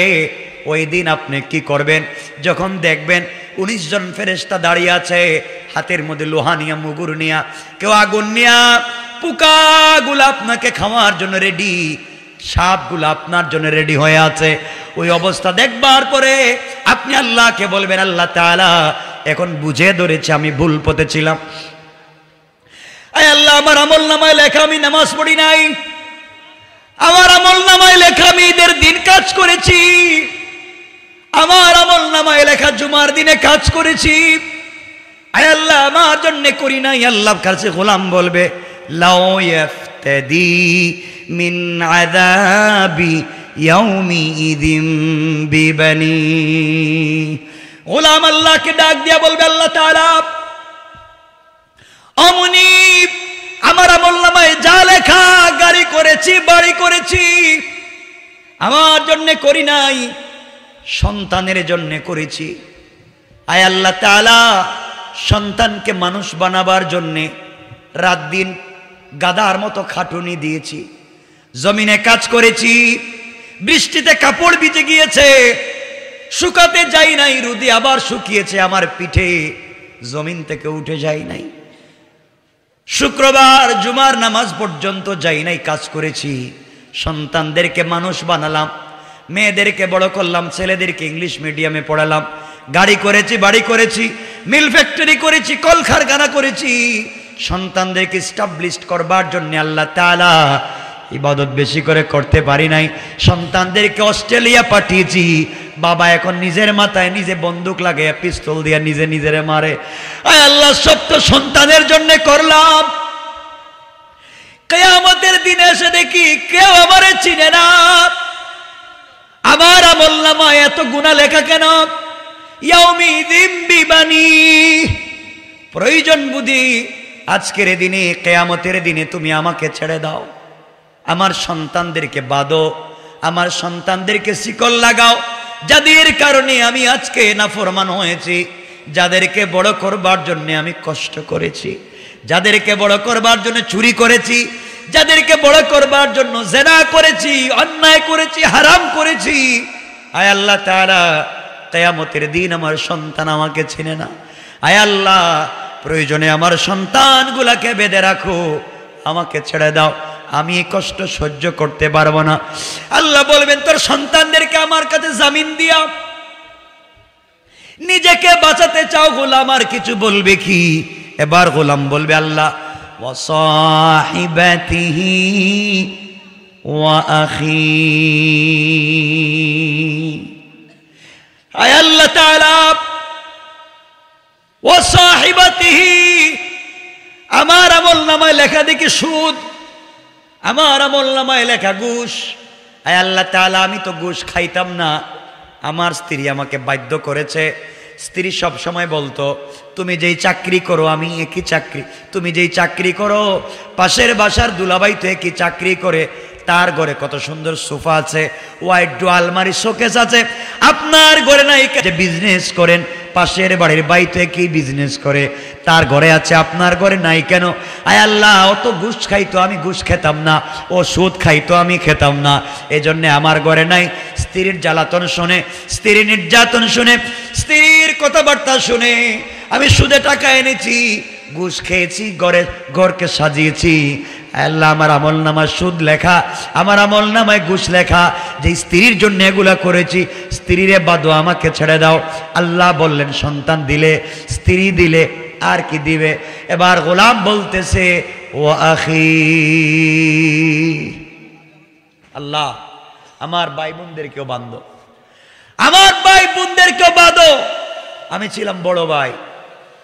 ওই দিন আপনি কি করবেন? যখন দেখবেন 19 জন ফেরেশতা দাঁড়িয়ে আছে, হাতের মধ্যে লোহা নিয়া, মুগুর নিয়া, কেউ আগুন নিয়া, পোকাগুলো আপনাকে খাওয়ার জন্য রেডি, সাপগুলো আপনার জন্য রেডি হয়ে আছে। ওই অবস্থা দেখবার পরে আপনি আল্লাহকে বলবেন আল্লাহ তাআলা এখন বুঝে ধরেছে আমি ভুল পথে ছিলাম। আয় আল্লাহ, আমার আমল নামায় লেখা আমি নামাজ পড়ি নাই, আমার আমল নামায় লেখা আমি ঈদের দিন কাজ করেছি, আমার আমল নামায় লেখা জুমার দিনে কাজ করেছি, আয় আল্লাহ আমার জন্য করি নাই। আল্লাহর কাছে গোলাম বলবে লাউ ইয়াফতাদি মিন আযাবি ইয়াউমি ইযিম বিবানি। গোলাম আল্লাহকে ডাক দিয়া বলবে আল্লাহ তাআলা অমনি আমার আমল নামায় যা লেখা, গাড়ি করেছি, বাড়ি করেছি, আমার জন্য করি নাই, সন্তানের জন্য করেছি। আয় আল্লাহ তাআলা সন্তানকে মানুষ বানাবার জন্য রাত দিন গাদার মতো খাটুনি দিয়েছি, জমিনে কাজ করেছি, বৃষ্টিতে কাপড় ভিজে গিয়েছে, শুকাতে যাই নাই, রোদে আবার শুকিয়েছে আমার পিঠে, জমিন থেকে উঠে যাই নাই, শুক্রবার জুমার নামাজ পর্যন্ত যাই নাই, কাজ করেছি, সন্তানদেরকে মানুষ বানালাম, মেয়েদেরকে বড় করলাম, ছেলেদেরকে ইংলিশ মিডিয়ামে পড়ালাম, গাড়ি করেছি, বাড়ি করেছি, মিল ফ্যাক্টরি করেছি, কল কারখানা করেছি, সন্তানদেরকে স্টাবলিশড করবার জন্য আল্লাহ তাআলা ইবাদত বেশি করে করতে পারি নাই, সন্তানদেরকে অস্ট্রেলিয়া পাঠিয়েছি। বাবা এখন নিজের মাথায় নিজে বন্দুক লাগাইয়া পিস্তল দিয়া নিজে নিজেরে মারে। আয় আল্লাহ সব তো সন্তানের জন্য করলাম, কিয়ামতের দিনে এসে দেখি কেউ আমারে চিনে না, আমার আমল নামায় এত গুনাহ লেখা কেন? ইয়াউমিযিম বিবানি। প্রয়োজন বুঝি আজকের দিনে, কিয়ামতের দিনে তুমি আমাকে ছেড়ে দাও, আমার সন্তানদেরকে বাঁধো, আমার সন্তানদেরকে শিকল লাগাও, যাদের কারণে আমি আজকে নাফরমান হয়েছি, যাদেরকে বড় করবার জন্য আমি কষ্ট করেছি, যাদেরকে বড় করবার জন্য চুরি করেছি, যাদেরকে বড় করবার জন্য জিনা করেছি, অন্যায় করেছি, হারাম করেছি। আয় আল্লাহ তাআলা কিয়ামতের দিন আমার সন্তান আমাকে চিনে না। আয় আল্লাহ প্রয়োজনে আমার সন্তানগুলাকে বেঁধে রাখো, আমাকে ছেড়ে দাও, আমি এই কষ্ট সহ্য করতে পারবো না। আল্লাহ বলবেন তোর সন্তানদেরকে আমার কাছে জামিন দিয়া, নিজেকে বাঁচাতে চাও গোলাম, আর কিছু বলবে কি? এবার গোলাম বলবে আল্লাহ ওয়া সাহিবাতিহি ওয়া আখি। আয় আল্লাহ তাআলা ওয়া সাহিবাতিহি, আমার আমল নামায় লেখা দেখি সুদ, আমার আমল নামায় লেখা ঘুষ। আয় আল্লাহ তাআলা আমি তো ঘুষ খাইতাম না, আমার স্ত্রী আমাকে বাধ্য করেছে। স্ত্রী সব সময় বলতো তুমি যেই চাকরি করো আমি একই চাকরি, তুমি যেই চাকরি করো পাশের বাসার দুলাভাই তো একই চাকরি করে, তার ঘরে কত সুন্দর সোফা আছে, ওয়াইড ডো আলমারি শোকেস আছে, আপনার ঘরে নাই? যে বিজনেস করেন পাশের বাড়ির ভাই তো একই বিজনেস করে, তার ঘরে আছে, আপনার ঘরে নাই কেন? আয় আল্লাহ ও তো ঘুষ খাইতো, আমি ঘুষ খেতাম না, ও সুদ খাইতো, আমি খেতাম না, এজন্য আমার ঘরে নাই। স্ত্রীর জ্বালাতন শুনে, স্ত্রীর নির্যাতন শুনে, স্ত্রীর কথাবার্তা শুনে আমি সুদে টাকা এনেছি, ঘুষ খেয়েছি, ঘরকে সাজিয়েছি। আল্লাহ আমার আমল নামায় সুদ লেখা, আমার আমল নামায় ঘুষ লেখা, যে স্ত্রীর জন্য এগুলা করেছি, স্ত্রীরে বাদো, আমাকে ছেড়ে দাও। আল্লাহ বললেন সন্তান দিলে, স্ত্রী দিলে, আর কি দিবে? এবার গোলাম বলতেছে ও আখি, আল্লাহ আমার ভাই বোনদেরকেও বাঁধো, আমার ভাই বোনদেরকেও বাঁধো। আমি ছিলাম বড় ভাই,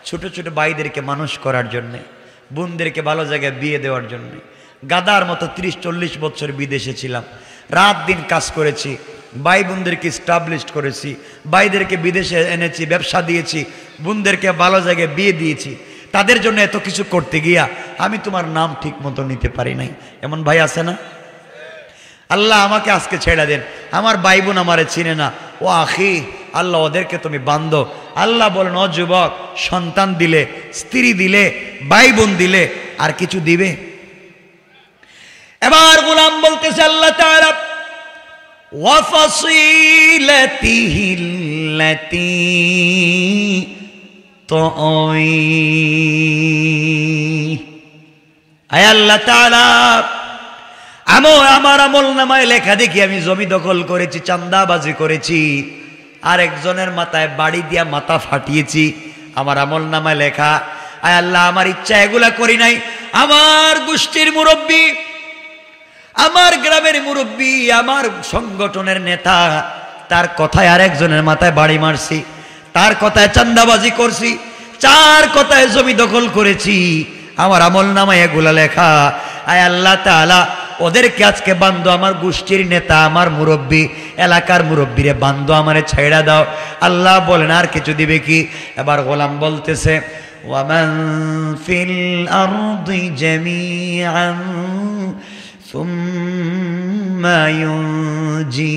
ছোট ছোট ভাইদেরকে মানুষ করার জন্যে, বোনদেরকে ভালো জায়গায় বিয়ে দেওয়ার জন্য, গাদার মতো 30-40 বছর বিদেশে ছিলাম, রাত দিন কাজ করেছি, ভাই বোনদেরকে স্টাবলিশড করেছি, ভাইদেরকে বিদেশে এনেছি, ব্যবসা দিয়েছি, বোনদেরকে ভালো জায়গায় বিয়ে দিয়েছি। তাদের জন্য এত কিছু করতে গিয়া আমি তোমার নাম ঠিক মতো নিতে পারি নাই, এমন ভাই আছে না? আল্লাহ আমাকে আজকে ছেড়ে দেন, আমার ভাই বোন আমারে চিনে না, ও আখি, আল্লাহ ওদেরকে তুমি বাঁধো। আল্লাহ বলেন ও যুবক, সন্তান দিলে, স্ত্রী দিলে, ভাই বোন দিলে, আর কিছু দিবে? এবার গোলাম বলতেছে আল্লাহ তাআলা ওয়া ফাসিলাতিহিল্লাতী তুই। আয় আল্লাহ তাআলা আমার আমল নামায় লেখা দেখি আমি জমি দখল করেছি, চাঁদাবাজি করেছি, আরেকজনের মাথায় বাড়ি দিয়া মাথা ফাটিয়েছি, আমার আমল নামায় লেখা। আয় আল্লাহ আমার ইচ্ছা এগুলা করি নাই, আমার গোষ্ঠীর মুরব্বী, আমার গ্রামের মুরব্বী, আমার সংগঠনের নেতা তার কথায় আরেকজনের মাথায় বাড়ি মারছি, তার কথায় চান্দাবাজি করছি, 4 কথায় জমি দখল করেছি, আমার আমল নামায় এগুলা লেখা। আয় আল্লাহ তাআলা ওদেরকে আজকে বান্ধব, আমার গোষ্ঠীর নেতা, আমার মুরব্বী, এলাকার মুরব্বীরে বান্ধব, আমারে ছাইড়া দাও। আল্লাহ বলেন আর কিছু দিবে কি? এবার গোলাম বলতেছে ওয়ামান ফিল আরদি জামিআন সুম্মা ইউনজি।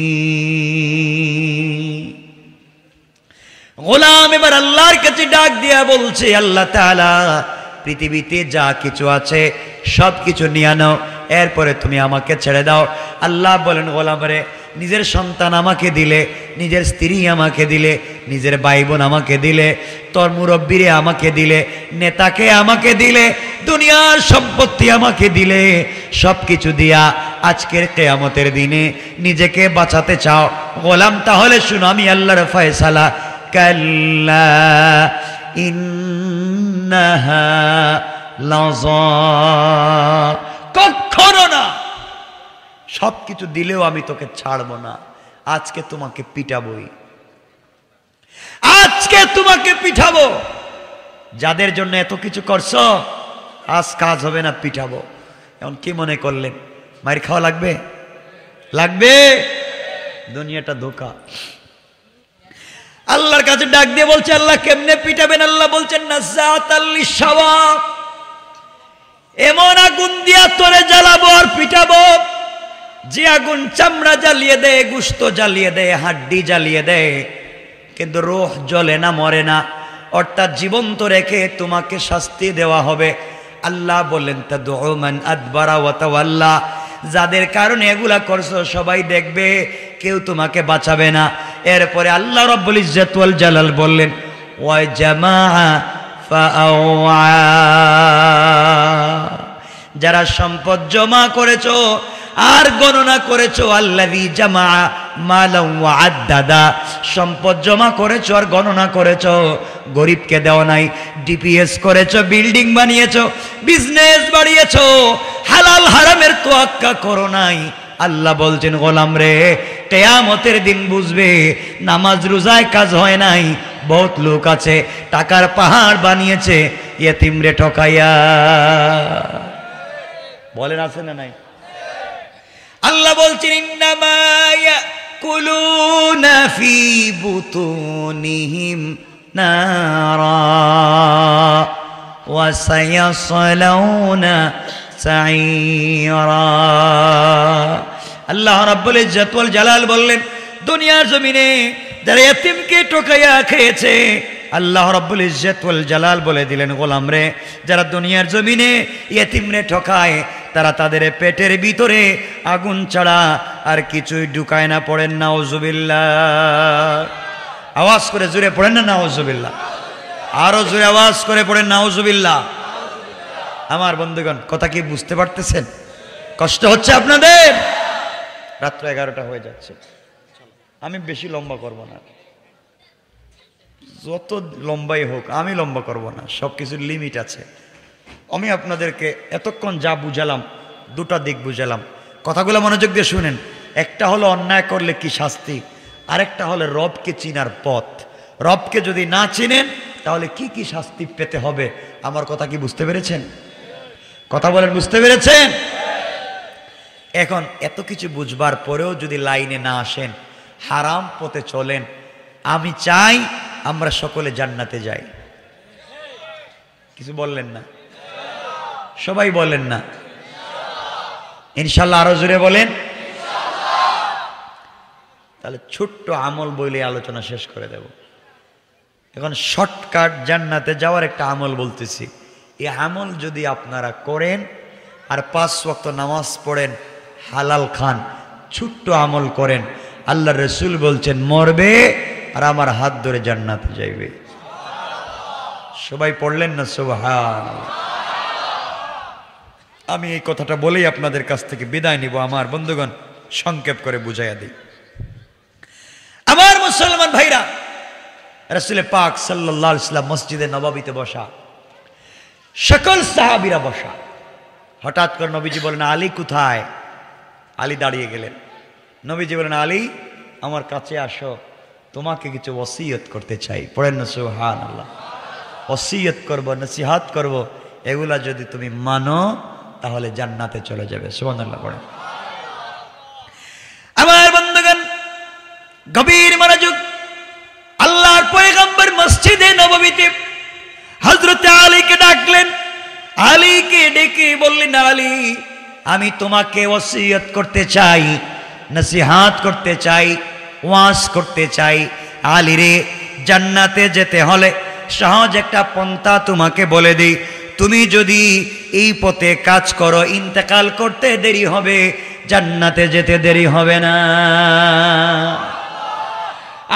গোলাম এবার আল্লাহর কাছে ডাক দিয়া বলছে, আল্লাহ তাআলা পৃথিবীতে যা কিছু আছে সব কিছু নিয়ে নাও, এরপরে তুমি আমাকে ছেড়ে দাও। আল্লাহ বলেন গোলামরে, নিজের সন্তান আমাকে দিলে, নিজের স্ত্রী আমাকে দিলে, নিজের ভাই বোন আমাকে দিলে, তোর মুরব্বীরে আমাকে দিলে, নেতাকে আমাকে দিলে, দুনিয়ার সম্পত্তি আমাকে দিলে, সব কিছু দিয়া আজকের কিয়ামতের দিনে নিজেকে বাঁচাতে চাও গোলাম? তাহলে শুনো, আমি আল্লাহর ফয়সালা, কাল্লা ইন্নাহা লাযা, কখনো না, সব কিছু দিলেও আমি তোকে ছাড়বো না। আজকে তোমাকে পিটাবই, আজকে তোমাকে পিঠাবো। যাদের জন্য এত কিছু করছো, আজ কাজ হবে না, পিঠাবো। এখন কি মনে করলেন মার খাওয়া লাগবে? লাগবে। দুনিয়াটা ধোঁকা। আল্লাহর কাছে ডাক দিয়ে বলছে, আল্লাহ কেমনে পিটাবেন? আল্লাহ বলছেন নাযাতাল লিশাওয়া, এমন আগুন দিয়া তোরে জ্বালাবো আর পিটাবো যে আগুন চামড়া জ্বালিয়ে দেয়, গোশত জ্বালিয়ে দেয়, হাড্ডি জ্বালিয়ে দেয়, কিন্তু রূহ জ্বলে না, মরে না, অর্থাৎ জীবন্ত রেখে তোমাকে শাস্তি দেওয়া হবে। আল্লাহ বললেন তাদউ মান আদবারা ওয়া তাওয়াল্লা, যাদের কারণে এগুলা করছো সবাই দেখবে, কেউ তোমাকে বাঁচাবে না। এরপরে আল্লাহ রাব্বুল ইজ্জত ওয়াল জালাল বললেন ওয়া জামাআ ফাআওয়া, যারা সম্পদ জমা করেছো আর গণনা করেছো, আল্লাযী জামা মালাও ওয়া আদ্দাদা, সম্পদ জমা করেছো আর গণনা করেছো, গরিবকে দেওয়া নাই, ডিপিএস করেছো, বিল্ডিং বানিয়েছো, বিজনেস বাড়িয়েছো, হালাল হারামের তোয়াক্কা করো নাই। আল্লাহ বলছেন গোলাম রে, কিয়ামতের দিন বুঝবে নামাজ রোজায় কাজ হয় নাই। বহুত লোক আছে টাকার পাহাড় বানিয়েছে ইয়েতিম রে ঠকাইয়া। বলেন আছে না নাই? আল্লাহ বলছেন ইন্নামা ইয়াকুলুনা ফি বুতুনিহিম নারা ওয়া সায়াসলাউনা সাইরা। আল্লাহ রাব্বুল ইজ্জত ওয়াল জালাল বললেন, দুনিয়ার জমিনে যারা ইয়েতিমকে ঠকাইয়া খেয়েছে, আল্লাহ রাব্বুল ইজ্জত ওয়াল জালাল বলে দিলেন গোলাম রে, যারা দুনিয়ার জমিনে ইয়েতিমরে ঠকায়, তারা তাদের পেটের ভিতরে আগুন ছাড়া আর কিছুই ঢুকায় না। পড়েন নাউজুবিল্লাহ। আওয়াজ করে জোরে পড়েন না নাউজুবিল্লাহ। আরো জোরে আওয়াজ করে পড়েন নাউজুবিল্লাহ। আমার বন্ধুগণ, কথা কি বুঝতে পারতেছেন? কষ্ট হচ্ছে আপনাদের? রাত্র 11টা হয়ে যাচ্ছে, আমি বেশি লম্বা করব না, যত লম্বাই হোক আমি লম্বা করব না, সব কিছুর লিমিট আছে। আমি আপনাদেরকে এতক্ষণ যা বুঝালাম, দুটা দিক বুঝালাম, কথাগুলো মনোযোগ দিয়ে শুনেন। একটা হলো অন্যায় করলে কি শাস্তি, আরেকটা হলো রবকে চিনার পথ। রবকে যদি না চিনেন তাহলে কি কি শাস্তি পেতে হবে। আমার কথা কি বুঝতে পেরেছেন? কথা বলেন, বুঝতে পেরেছেন? এখন এত কিছু বুঝবার পরেও যদি লাইনে না আসেন, হারাম পথে চলেন, আমি চাই আমরা সকলে জান্নাতে যাই। কিছু বললেন না? সবাই বলেন না ইনশাআল্লাহ? আরো জোরে বলেন। তাহলে ছোট্ট আমল বলে আলোচনা শেষ করে দেব। এখন শর্টকাট জান্নাতে যাওয়ার একটা আমল বলতেছি। এই আমল যদি আপনারা করেন আর 5 ওয়াক্ত নামাজ পড়েন, হালাল খান, ছোট্ট আমল করেন, আল্লাহ রসুল বলছেন মরবে আর আমার হাত ধরে জান্নাতে যাইবে। সবাই পড়লেন না সুবহানাল্লাহ? আমি এই কথাটা বলেই আপনাদের কাছ থেকে বিদায় নিব। আমার বন্ধুগণ, সংক্ষেপ করে বুঝাইয়া দিই। আমার মুসলমান ভাইরা, রাসূল পাক সাল্লাল্লাহু আলাইহি ওয়াসাল্লাম মসজিদে নববীতে বসা, সকল সাহাবীরা বসা। হঠাৎ করে নবীজি বলেন আলী কোথায়? আলী দাঁড়িয়ে গেলেন। নবীজি বলেন আলী আমার কাছে আসো, তোমাকে কিছু ওসিয়ত করতে চাই। পড়েন না সুবহানাল্লাহ। ওসিয়ত করব, নসিহত করব, এগুলা যদি তুমি মানো তাহলে জান্নাতে চলে যাবে। সুবহানাল্লাহ পড়েন। আমার বন্ধুগণ, গভীর মনোযোগ। আল্লাহর পয়গম্বর মসজিদে নববীতে হযরত আলীকে ডাকলেন। আলীকে ডেকে বললেন, আলী, আমি তোমাকে ওসিয়ত করতে চাই, নসিহত করতে চাই, ওয়াজ করতে চাই। আলী রে, জান্নাতে যেতে হলে সহজ একটা পন্থা তোমাকে বলে দিই। তুমি যদি এই পথে কাজ করো, ইন্তেকাল করতে দেরি হবে, জান্নাতে যেতে দেরি হবে না।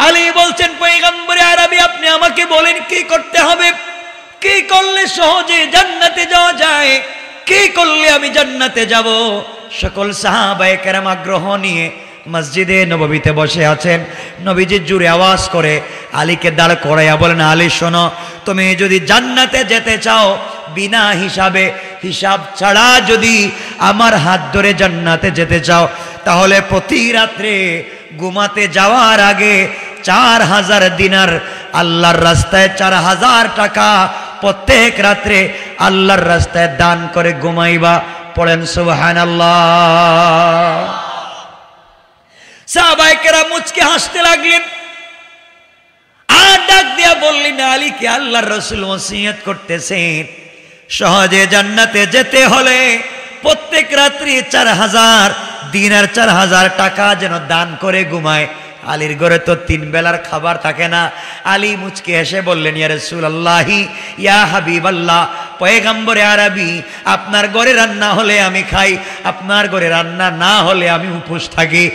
আলী বলছেন, পয়গম্বরে আরবি, আপনি আমাকে বলেন কি করতে হবে, কি করলে সহজে জান্নাতে যাওয়া যায়, কি করলে আমি জান্নাতে যাব। সকল সাহাবায়ে কেরাম আগ্রহ নিয়ে মসজিদে নববীতে বসে আছেন। নবীজি জোরে আওয়াজ করে আলীকে দাঁড় করাইয়া বলেন, আলী শোনো, তুমি যদি জান্নাতে যেতে চাও, বিনা হিসাবে, হিসাব ছাড়া যদি আমার হাত ধরে জান্নাতে যেতে চাও, তাহলে প্রতি রাত্রে ঘুমাতে যাওয়ার আগে 4000 দিনার আল্লাহর রাস্তায়, 4000 টাকা প্রত্যেক রাত্রে আল্লাহর রাস্তায় দান করে ঘুমাইবা। পড়েন সুবহানাল্লাহ। সাহাবায়ে কেরাম মুচকে হাসতে লাগলেন, আর ডাক দিয়া বললেন, আলীকে আল্লাহর রাসূল ওসিয়ত করতেছেন, সহজে জান্নাতে যেতে হলে প্রত্যেক রাত্রি 4000 দিনার, 4000 টাকা যেন দান করে ঘুমায়। আলীর ঘরে তো 3 বেলার খাবার থাকে না। আলী মুচকে এসে বললেন, ইয়া রাসূলুল্লাহি, ইয়া হাবিবাল্লাহ, পয়গম্বরে আরবি, আপনার ঘরে রান্না হলে আমি খাই, আপনার ঘরে রান্না না হলে আমি উপোস থাকি।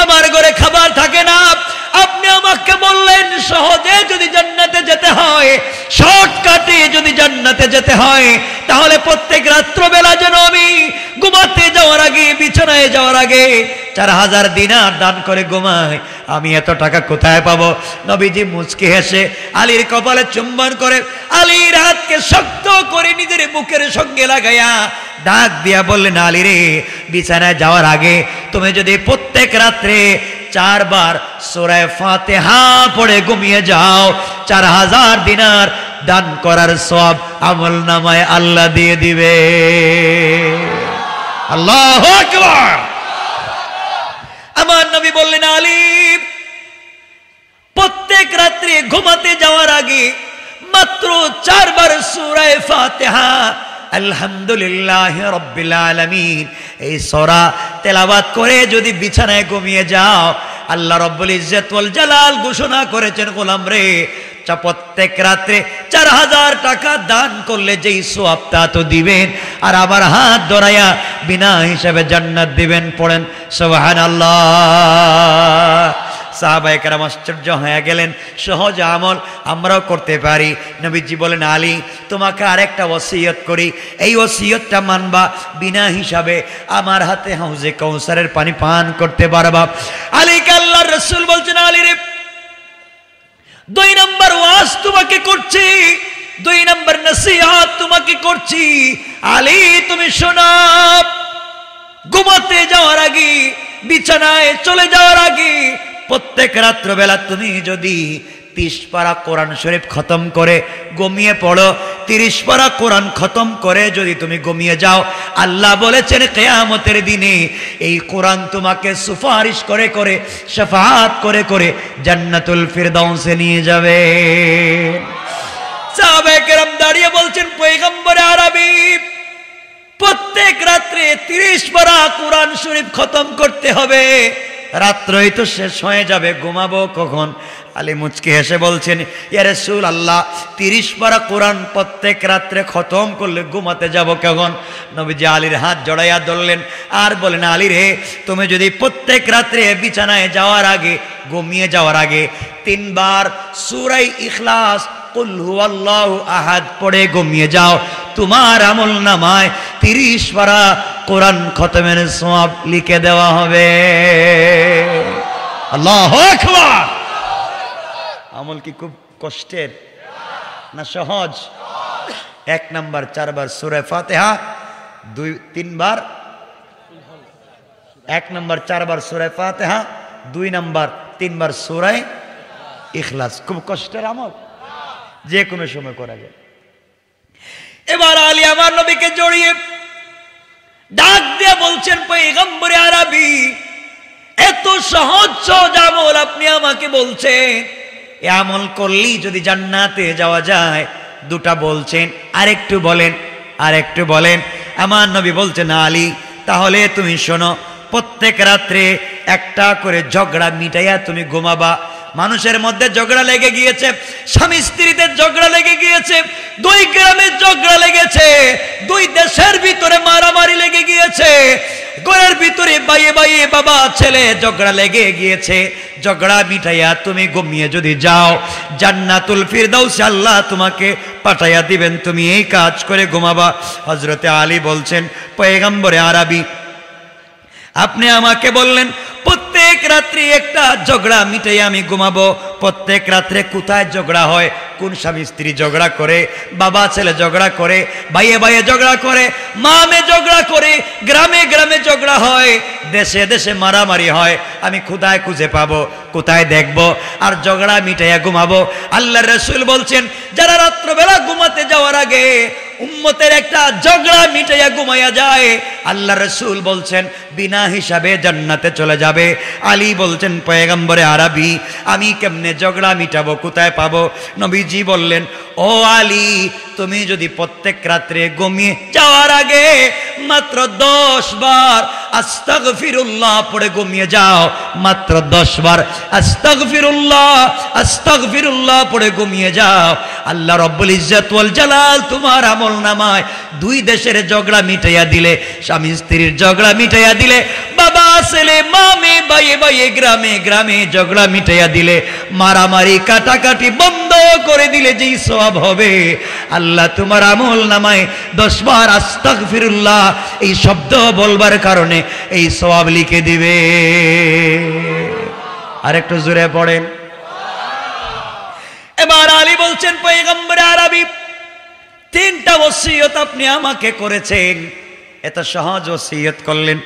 আমার ঘরে খাবার থাকে না, আপনি আমাকে বললেন সহজে যদি জান্নাতে যেতে হয়, শর্টকাটে যদি জান্নাতে যেতে হয়, তাহলে প্রত্যেক রাত্রবেলা যেন আমি ঘুমাতে যাওয়ার আগে, বিছানায় যাওয়ার আগে 4000 দিনার দান করে ঘুমাই। আমি এত টাকা কোথায় পাবো? নবীজি মুচকি হেসে আলীর কপালে চুম্বন করে আলীর হাতকে শক্ত করে নিজের বুকের সঙ্গে লাগাইয়া ডাক দিয়া বললেন, আলী রে, বিছানায় যাওয়ার আগে তুমি যদি প্রত্যেক রাত্রে 4 বার সূরা ফাতিহা পড়ে ঘুমিয়ে যাও, 4000 দিনার দান করার সওয়াব আমলনামায় আল্লাহ দিয়ে দিবে। আল্লাহু আকবার। আমার নবী বললেন, আলী, প্রত্যেক রাত্রে ঘুমাতে যাওয়ার আগে মাত্র 4 বার সূরা ফাতিহা, আলহামদুলিল্লাহি রাব্বিল আলামিন, এই সূরা তেলাওয়াত করে যদি বিছানায় ঘুমিয়ে যাও, আল্লাহ রাব্বুল ইজ্জত ওয়াল জালাল ঘোষণা করেছেন, গোলাম রে, প্রত্যেক রাত্রে 4000 টাকা দান করলে যেই সওয়াবটা তো দিবেন, আর আবার হাত ধরাইয়া বিনা হিসাবে জান্নাত দিবেন। পড়েন সুবহানাল্লাহ। সাহাবায়ে কেরাম আশ্চর্য হয়ে গেলেন, সহজ আমল আমরাও করতে পারি। নবীজি বলেন, আলী, তোমাকে আরেকটা ওসিয়ত করি, এই ওসিয়তটা মানবা, বিনা হিসাবে আমার হাতে হাউজে কাউসারের পানি পান করতে পারবা। আলীকে আল্লাহর রাসূল বলছেন, আলী রে, 2 নম্বর ওয়াজ তোমাকে করছি, 2 নম্বর নসিহত তোমাকে করছি। আলী, তুমি শোনো, ঘুমাতে যাওয়ার আগে, বিছানায় চলে যাওয়ার আগে প্রত্যেক রাত্রবেলা তুমি যদি 30 পারা কোরআন শরীফ খতম করে ঘুমিয়ে পড়ো, 30 পারা কোরআন খতম করে যদি তুমি ঘুমিয়ে যাও, আল্লাহ বলেছেন কিয়ামতের দিনে এই কোরআন তোমাকে সুপারিশ করে করে, শাফাআত করে করে জান্নাতুল ফিরদাউসে নিয়ে যাবে। সাহাবায়ে কেরাম দাঁড়িয়ে বলছেন, পয়গম্বরে আরবি, প্রত্যেক রাত্রে 30 পারা কোরআন শরীফ খতম করতে হবে, রাত্রই তো শেষ হয়ে যাবে, ঘুমাবো কখন? আলী মুচকি হেসে বলছেন, ইয়া রাসূলুল্লাহ, 30 পারা কোরআন প্রত্যেক রাত্রে খতম করলে ঘুমাতে যাব কখন? নবীজি আলীর হাত জড়াইয়া ধরলেন আর বলেন, আলী রে, তুমি যদি প্রত্যেক রাত্রে বিছানায় যাওয়ার আগে, ঘুমিয়ে যাওয়ার আগে 3 বার সূরা ইখলাস, কুল হুয়াল্লাহু আহাদ পড়ে ঘুমিয়ে যাও, তোমার আমলনামায় 30 পারা কোরআন খতমের সওয়াব লিখে দেওয়া হবে। আল্লাহু আকবার। আমল কি খুব কষ্টের না সহজ? 1 নাম্বার 4 বার সূরা ফাতিহা, 2-3 বার, 1 নাম্বার 4 বার সূরা ফাতিহা, 2 নাম্বার 3 বার সূরা ইখলাস। খুব কষ্টের আমল, যে কোনো সময় করা যায়। এবার আলী আমার নবীকে জড়িয়ে ডাক দিয়ে বলছেন, পয়গম্বরে আরবি, এত সহজ সহজ আমল আপনি আমাকে বলছেন, এ আমল করলেই যদি জান্নাতে যাওয়া যায়, দুটা বলছেন, আরেকটু বলেন, আরেকটু বলেন। আমার নবী বলছেন, আলী তাহলে তুমি শোনো, প্রত্যেক রাত্রে একটা করে ঝগড়া মিটাইয়া তুমি ঘুমাবা। মানুষের মধ্যে ঝগড়া লেগে গিয়েছে, স্বামী স্ত্রীতে ঝগড়া লেগে গিয়েছে, 2 গ্রামে ঝগড়া লেগেছে, 2 দেশের ভিতরে মারামারি লেগে গিয়েছে, ঘরের ভিতরে বাইয়ে বাইয়ে বাবা ছেলে ঝগড়া লেগে গিয়েছে। ঝগড়া মিটাইয়া তুমি ঘুমিয়ে যদি যাও, জান্নাতুল ফিরদাউসে আল্লাহ তোমাকে পাঠাইয়া দিবেন, তুমি এই কাজ করে ঘুমাবা। হযরতে আলী বলছেন, পয়গম্বরে আরবি, আপনি আমাকে বললেন প্রত্যেক রাত্রি একটা ঝগড়া মিটাই আমি ঘুমাবো। প্রত্যেক রাত্রে কোথায় ঝগড়া হয়? কোন স্বামী স্ত্রী ঝগড়া করে, বাবা ছেলে ঝগড়া করে, ভাইয়ে ভাইয়ে ঝগড়া করে, মা মেয়ে ঝগড়া করে, গ্রামে গ্রামে ঝগড়া হয়, দেশে দেশে মারামারি হয়। আমি কোথায় খুঁজে পাবো, কোথায় দেখবো? আর ঝগড়া মিটাইয়া ঘুমাবো। আল্লাহর রাসূল বলছেন, যারা রাত্রবেলা ঘুমাতে যাওয়ার আগে উম্মতের একটা ঝগড়া মিটাইয়া ঘুমাইয়া যায়, আল্লাহ রাসূল বলছেন বিনা হিসাবে জান্নাতে চলে যাবে। আলী বলছেন, পয়গম্বরে আরবি, আমি কেমনে ঝগড়া মিটাবো, কোথায় পাবো? নবীজি বললেন, ও আলী, তুমি যদি প্রত্যেক রাত্রে ঘুমিয়ে যাওয়ার আগে মাত্র 10 বার আস্তাগফিরুল্লাহ পড়ে ঘুমিয়ে যাও, মাত্র 10 বার আস্তাগফিরুল্লাহ আস্তাগফিরুল্লাহ পড়ে ঘুমিয়ে যাও, আল্লাহ রাব্বুল ইজ্জত ওয়াল জালাল তোমার আমলনামায় 2 দেশের ঝগড়া মিটাইয়া দিলে, স্বামী স্ত্রীর ঝগড়া মিটাইয়া দিলে, বাবা ছেলে মা মেয়ে ভাইয়ে ভাইয়ে গ্রামে গ্রামে ঝগড়া মিটাইয়া দিলে, মারামারি কাটাকাটি বন্ধ করে দিলে যেই সওয়াব হবে, আল্লাহ তোমার আমলনামায় 10 বার আস্তাগফিরুল্লাহ এই শব্দ বলবার কারণে এই সওয়াব লিখে দিবে। আরেকটু জোরে পড়েন। এবার আলী বলছেন, পয়গম্বর আরবি, 3টা ওসিয়ত আপনি আমাকে করেছেন। এত সহজ ওসিয়ত করলেন।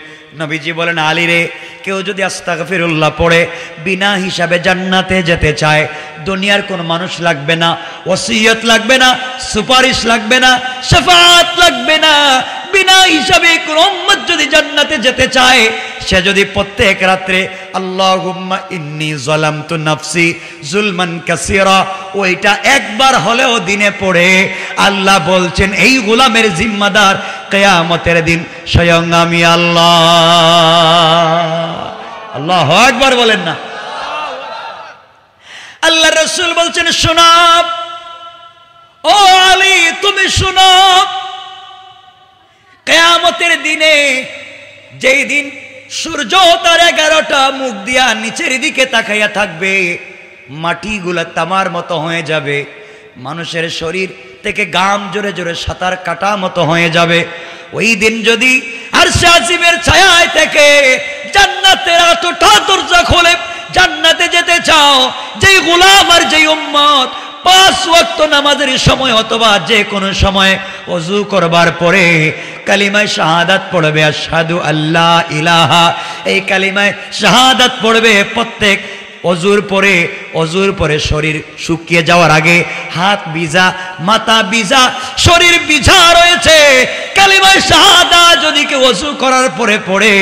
নবীজি বলেন, আলী রে, কেউ যদি আস্তাগফিরুল্লাহ পড়ে বিনা হিসাবে জান্নাতে যেতে চায়, দুনিয়ার কোন মানুষ লাগবে না, ওসিয়ত লাগবে না, সুপারিশ লাগবে না, শাফাআত লাগবে না, বিনা হিসাবে কোন উম্মত যদি জান্নাতে যেতে চায়, সে যদি প্রত্যেক রাত্রে আল্লাহুম্মা ইন্নী যালামতু নাফসি যুলমান কাসীরা ওইটা একবার হলেও দিনে পড়ে, আল্লাহ বলছেন এই গোলামের জিম্মাদার কিয়ামতের দিন স্বয়ং আমি আল্লাহ। আল্লাহু আকবার বলেন না। আল্লাহ রাসূল বলছেন, শোনো ও আলী, তুমি শোনো, কিয়ামতের দিনে যেই দিন সূর্য তার 11টা মুখ দিয়া নিচের দিকে তাকাইয়া থাকবে, মাটিগুলা তামার মতো হয়ে যাবে, মানুষের শরীর থেকে গাম জোরে জোরে সাঁতার কাটা মতো হয়ে যাবে। ওই দিন যদি আরশে আজিমের ছায়ায় থেকে জান্নাতের 8টা দরজা খোলে, জান্নাতে যেতে চাও, যেই গোলাম আর যেই উম্মত 5 ওয়াক্ত নামাজের সময় অথবা যে কোনো সময় ওযু করবার পরে কালিমায়ে শাহাদাত পড়বে, আশহাদু আল্লা ইলাহা, এই কালিমায়ে শাহাদাত পড়বে প্রত্যেক অজুর পরে শরীর শুকিয়ে যাওয়ার আগে হাত ভিজা, মাথা ভিজা, শরীর ভিজা রয়েছে, কালিমায়ে শাহাদাত যদি কেউ ওযু করার পরে পড়ে,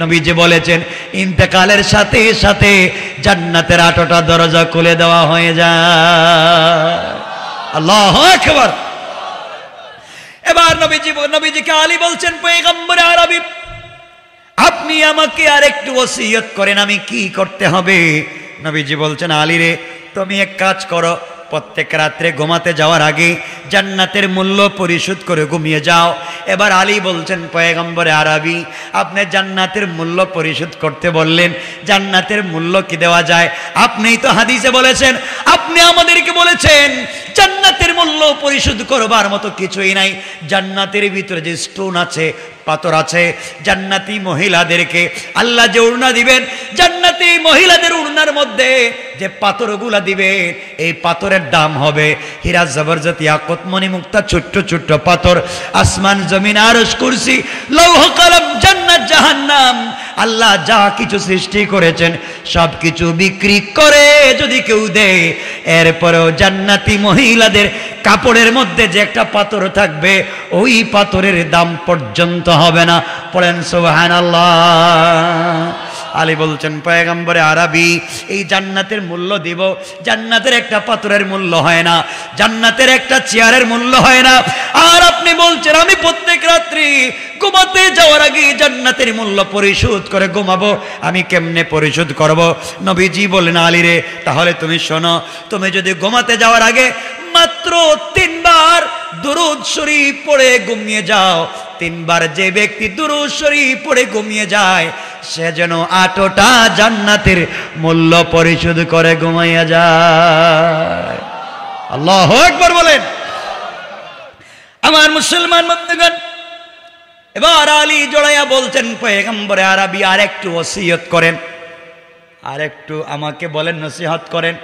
নবীজি বলেছেন ইন্তেকালের সাথে সাথে জান্নাতের 8টা দরজা খুলে দেওয়া হয়ে যায়। আল্লাহু আকবার। এবার নবীজিকে আলী বলছেন, পয়গম্বর আরবি, আপনি আমাকে আরেকটু ওসিয়ত করেন, আমি কি করতে হবে? নবীজি বলছেন, আলী রে, তুমি এক কাজ করো, প্রত্যেক রাত্রে ঘুমাতে যাওয়ার আগে জান্নাতের মূল্য পরিশোধ করে ঘুমিয়ে যাও। এবার আলী বলছেন, পয়গম্বরে আরবি, আপনি জান্নাতের মূল্য পরিশোধ করতে বললেন, জান্নাতের মূল্য কি দেওয়া যায়? আপনিই তো হাদিসে বলেছেন, আপনি আমাদেরকে বলেছেন জান্নাতের মূল্য পরিশোধ করবার মতো কিছুই নাই। জান্নাতের ভিতরে যে স্টোন আছে, পাথর আছে, জান্নাতি মহিলাদেরকে আল্লাহ যে উড়না দিবেন, জান্নাতি মহিলাদের উড়নার মধ্যে যে পাথরগুলা দিবে, এই পাথরের দাম হবে হীরা জবরজত ইয়াকুত মণি মুক্তা, ছোট্ট ছোট্ট পাথর, আসমান জমিন আরশ কুরসি লৌহ কলম জান্নাত জাহান্নাম আল্লাহ যা কিছু সৃষ্টি করেছেন সব কিছু বিক্রি করে যদি কেউ দেয়, এরপরেও জান্নাতি মহিলাদের কাপড়ের মধ্যে যে একটা পাথর থাকবে ওই পাথরের দাম পর্যন্ত হবে না। পড়েন সুবহানাল্লাহ। আলী বলছেন পয়গম্বরে আরবি এই জান্নাতের মূল্য দিব, জান্নাতের একটা পাথরের মূল্য হয় না, জান্নাতের একটা চেয়ারের মূল্য হয় না। আর আপনি বলছেন আমি প্রত্যেক রাত্রি ঘুমাতে যাওয়ার আগে জান্নাতের মূল্য পরিশোধ করে ঘুমাবো, আমি কেমনে পরিশোধ করব? নবীজি বলেন আলী রে তাহলে তুমি শোনো, তুমি যদি ঘুমাতে যাওয়ার আগে মাত্র 3 বার দুরূদ শরীফ পড়ে ঘুমিয়ে যাও, 3 বার যে ব্যক্তি দুরূদ শরীফ পড়ে ঘুমিয়ে যায় সে যেন 8টা জান্নাতের মূল্য পরিশোধ করে ঘুমাইয়া যায়। আল্লাহু আকবার বলেন। আমার মুসলমান বন্ধুগণ, এবার আলী জড়াইয়া বলছেন পয়গম্বরে আরবি আর একটু ওসিয়ত করেন, আর একটু আমাকে বলেন নসিহত করেন,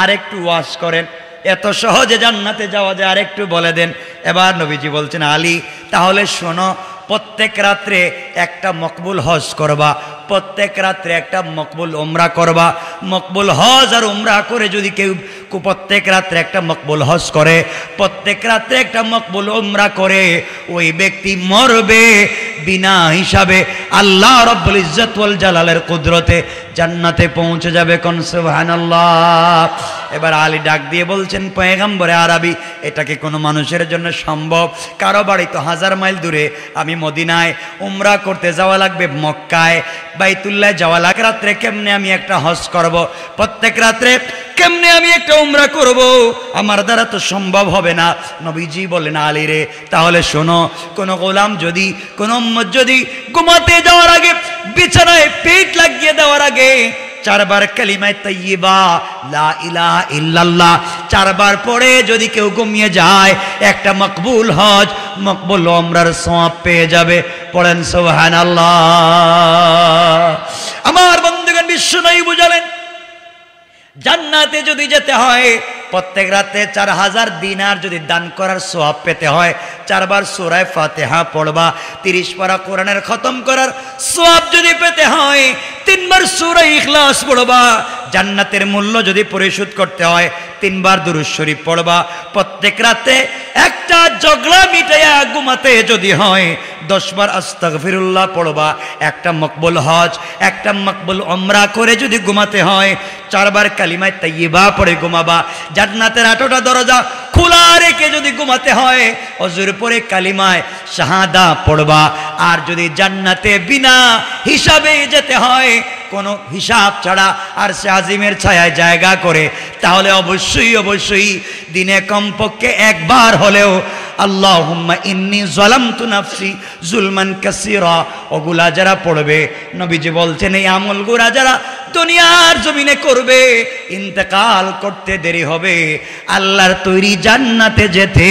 আর একটু ওয়াজ করেন, এত সহজে জান্নাতে যাওয়া যায়, আর একটু বলে দেন। এবার নবীজি বলছেন আলী তাহলে শোনো, প্রত্যেক রাত্রে একটা মকবুল হজ করবা, প্রত্যেক রাত্রে একটা মকবুল উমরা করবা। মকবুল হজ আর উমরা করে যদি কেউ প্রত্যেক রাত্রে একটা মকবুল হজ করে, প্রত্যেক রাত্রে একটা মকবুল উমরা করে, ওই ব্যক্তি মরবে বিনা হিসাবে আল্লাহ রাব্বুল ইজ্জত ওয়াল জালালের কুদরতে জান্নাতে পৌঁছে যাবে। কোন সুবহানাল্লাহ। এবার আলী ডাক দিয়ে বলছেন পয়গম্বরে আরবি এটা কি কোনো মানুষের জন্য সম্ভব? কারো বাড়ি তো 1000 মাইল দূরে, আমি মদিনায়, উমরা করতে যাওয়া লাগবে মক্কায়, বাইতুল্লাহ যাওয়া লাগে, রাত্রে কেমনে আমি একটা হজ করব? প্রত্যেক রাত্রে কেমনে আমি একটা উমরা করব? আমার দ্বারা তো সম্ভব হবে না। নবীজি বলেন আলী রে তাহলে শোনো, কোন গোলাম যদি, কোন উম্মত যদি ঘুমাতে যাওয়ার আগে বিছানায় পেট লাগিয়ে দেওয়ার আগে 4 বার কালিমায়ে তাইয়্যিবা লা ইলাহা ইল্লাল্লাহ 4 বার পড়ে যদি কেউ ঘুমিয়ে যায়, একটা মকবুল হজ মকবুল উমরার সওয়াব পেয়ে যাবে। পড়েন সুবহানাল্লাহ। আমার বন্ধুগণ, বিশ্বনবী বুঝালেন জান্নাতে যদি যেতে হয় প্রত্যেক রাতে 4000 দিনার যদি দান করার সওয়াব পেতে হয়, 4 বার সূরা ফাতিহা পড়বা, 30 পারা কোরআনের খতম করার সওয়াব যদি পেতে হয়, 3 বার সূরা ইখলাস পড়বা, জান্নাতের মূল্য যদি পরিশোধ করতে হয় 3 বার দুরূদ শরীফ পড়বা, প্রত্যেক রাতে একটা ঝগড়া মিটাইয়া ঘুমাতে যদি হয় 10 বার আস্তাগফিরুল্লাহ পড়বা, একটা মকবুল হজ একটা মকবুল উমরা করে যদি ঘুমাতে হয় 4 বার কালিমায়ে তাইয়্যিবা পড়ে ঘুমাবা, জান্নাতের 8টা দরজা খোলা রেখে যদি ঘুমাতে হয় ওযুর পরে কালিমায়ে শাহাদা পড়বা। আর যদি জান্নাতে বিনা হিসাবে যেতে হয়, কোনো হিসাব ছাড়া আর সে আজিমের ছায়ায় জায়গা করে, তাহলে অবশ্যই অবশ্যই দিনে কমপক্ষে 1 বার হলেও আল্লাহুম্মা ইন্নী যালামতু নাফসি যুলমান কাসীরা ওগুলা যারা পড়বে, নবীজি বলছেন এই আমলগুলা যারা দুনিয়ার জমিনে করবে ইন্তেকাল করতে দেরি হবে, আল্লাহর তৈরি জান্নাতে যেতে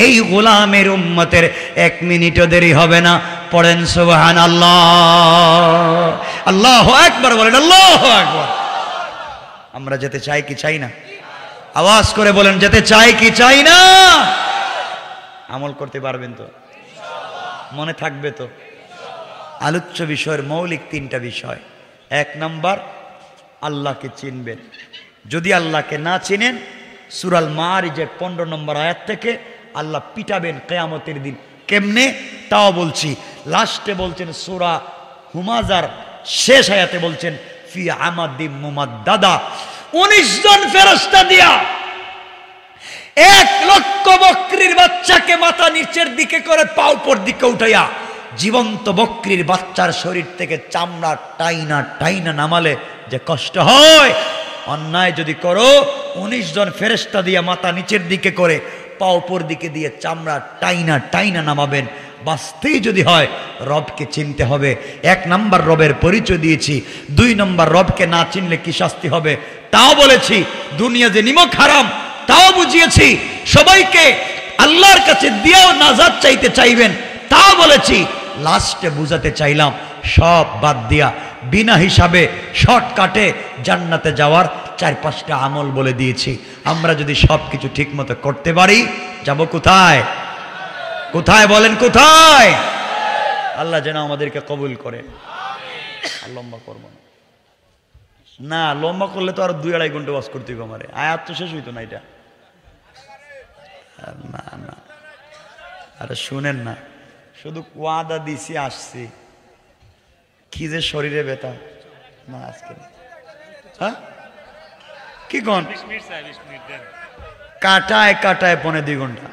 এই গোলামের উম্মতের 1 মিনিটও দেরি হবে না। পড়েন সুবহানাল্লাহ। আল্লাহু আকবার বলেন, আল্লাহু আকবার। আমরা যেতে চাই কি চাই না? আওয়াজ করে বলেন, যেতে চাই কি চাই না? আমল করতে পারবেন তো? মনে থাকবে তো? আলোচ্য বিষয়ের মৌলিক 3টা বিষয়। 1 নাম্বার, আল্লাহকে চিনবেন। যদি আল্লাহকে না চিনেন, সূরা মারিজের 15 নম্বর আয়াত থেকে আল্লাহ পিটাবেন কিয়ামতের দিন। কেমনে তাও বলছি। লাস্টে বলছেন সূরা হুমাজার শেষ আয়াতে বলছেন ফি আমাদিম মুমাদ্দাদা, 19 জন ফেরেশতা দিয়া 1 লক্ষ বকরির বাচ্চাকে মাথা নিচের দিকে করে পা উপর দিকে উঠাইয়া জীবন্ত বকরির বাচ্চার শরীর থেকে চামড়া টাইনা টাইনা নামালে যে কষ্ট হয়, অন্যায় যদি করো 19 জন ফেরেশতা দিয়া মাথা নিচের দিকে করে পা উপর দিকে দিয়ে চামড়া টাইনা টাইনা নামাবেন। বাঁচতেই যদি হয় রবকে চিনতে হবে। 1 নাম্বার রবের পরিচয় দিয়েছি। 2 নাম্বার রবকে না চিনলে কি শাস্তি হবে তাও বলেছি। দুনিয়া যে নিমক হারাম তাও বুঝিয়েছি। সবাইকে আল্লাহর কাছে দিয়েও নাজাত চাইতে চাইবেন তাও বলেছি। লাস্টে বুঝাতে চাইলাম সব বাদ দিয়া বিনা হিসাবে শর্টকাটে জান্নাতে যাওয়ার 4-5টা আমল বলে দিয়েছি। আমরা যদি সব কিছু ঠিক মতো করতে পারি যাব কোথায়? কোথায় বলেন, কোথায়? আল্লাহ যেন আমাদেরকে কবুল করে। আর লম্বা করবো না। না লম্বা করলে তো আর 2-2.5 ঘন্টা ওয়াজ করতে হবে আমারে, আয়াত তো শেষ হইতো না এটা। না না আরে শুনেন না, শুধু ওয়াদা দিছি আসছি, কি যে শরীরে ব্যথা না আজকে। হ্যাঁ কি কোন কাটায় কাটায় 1.5-2 ঘন্টা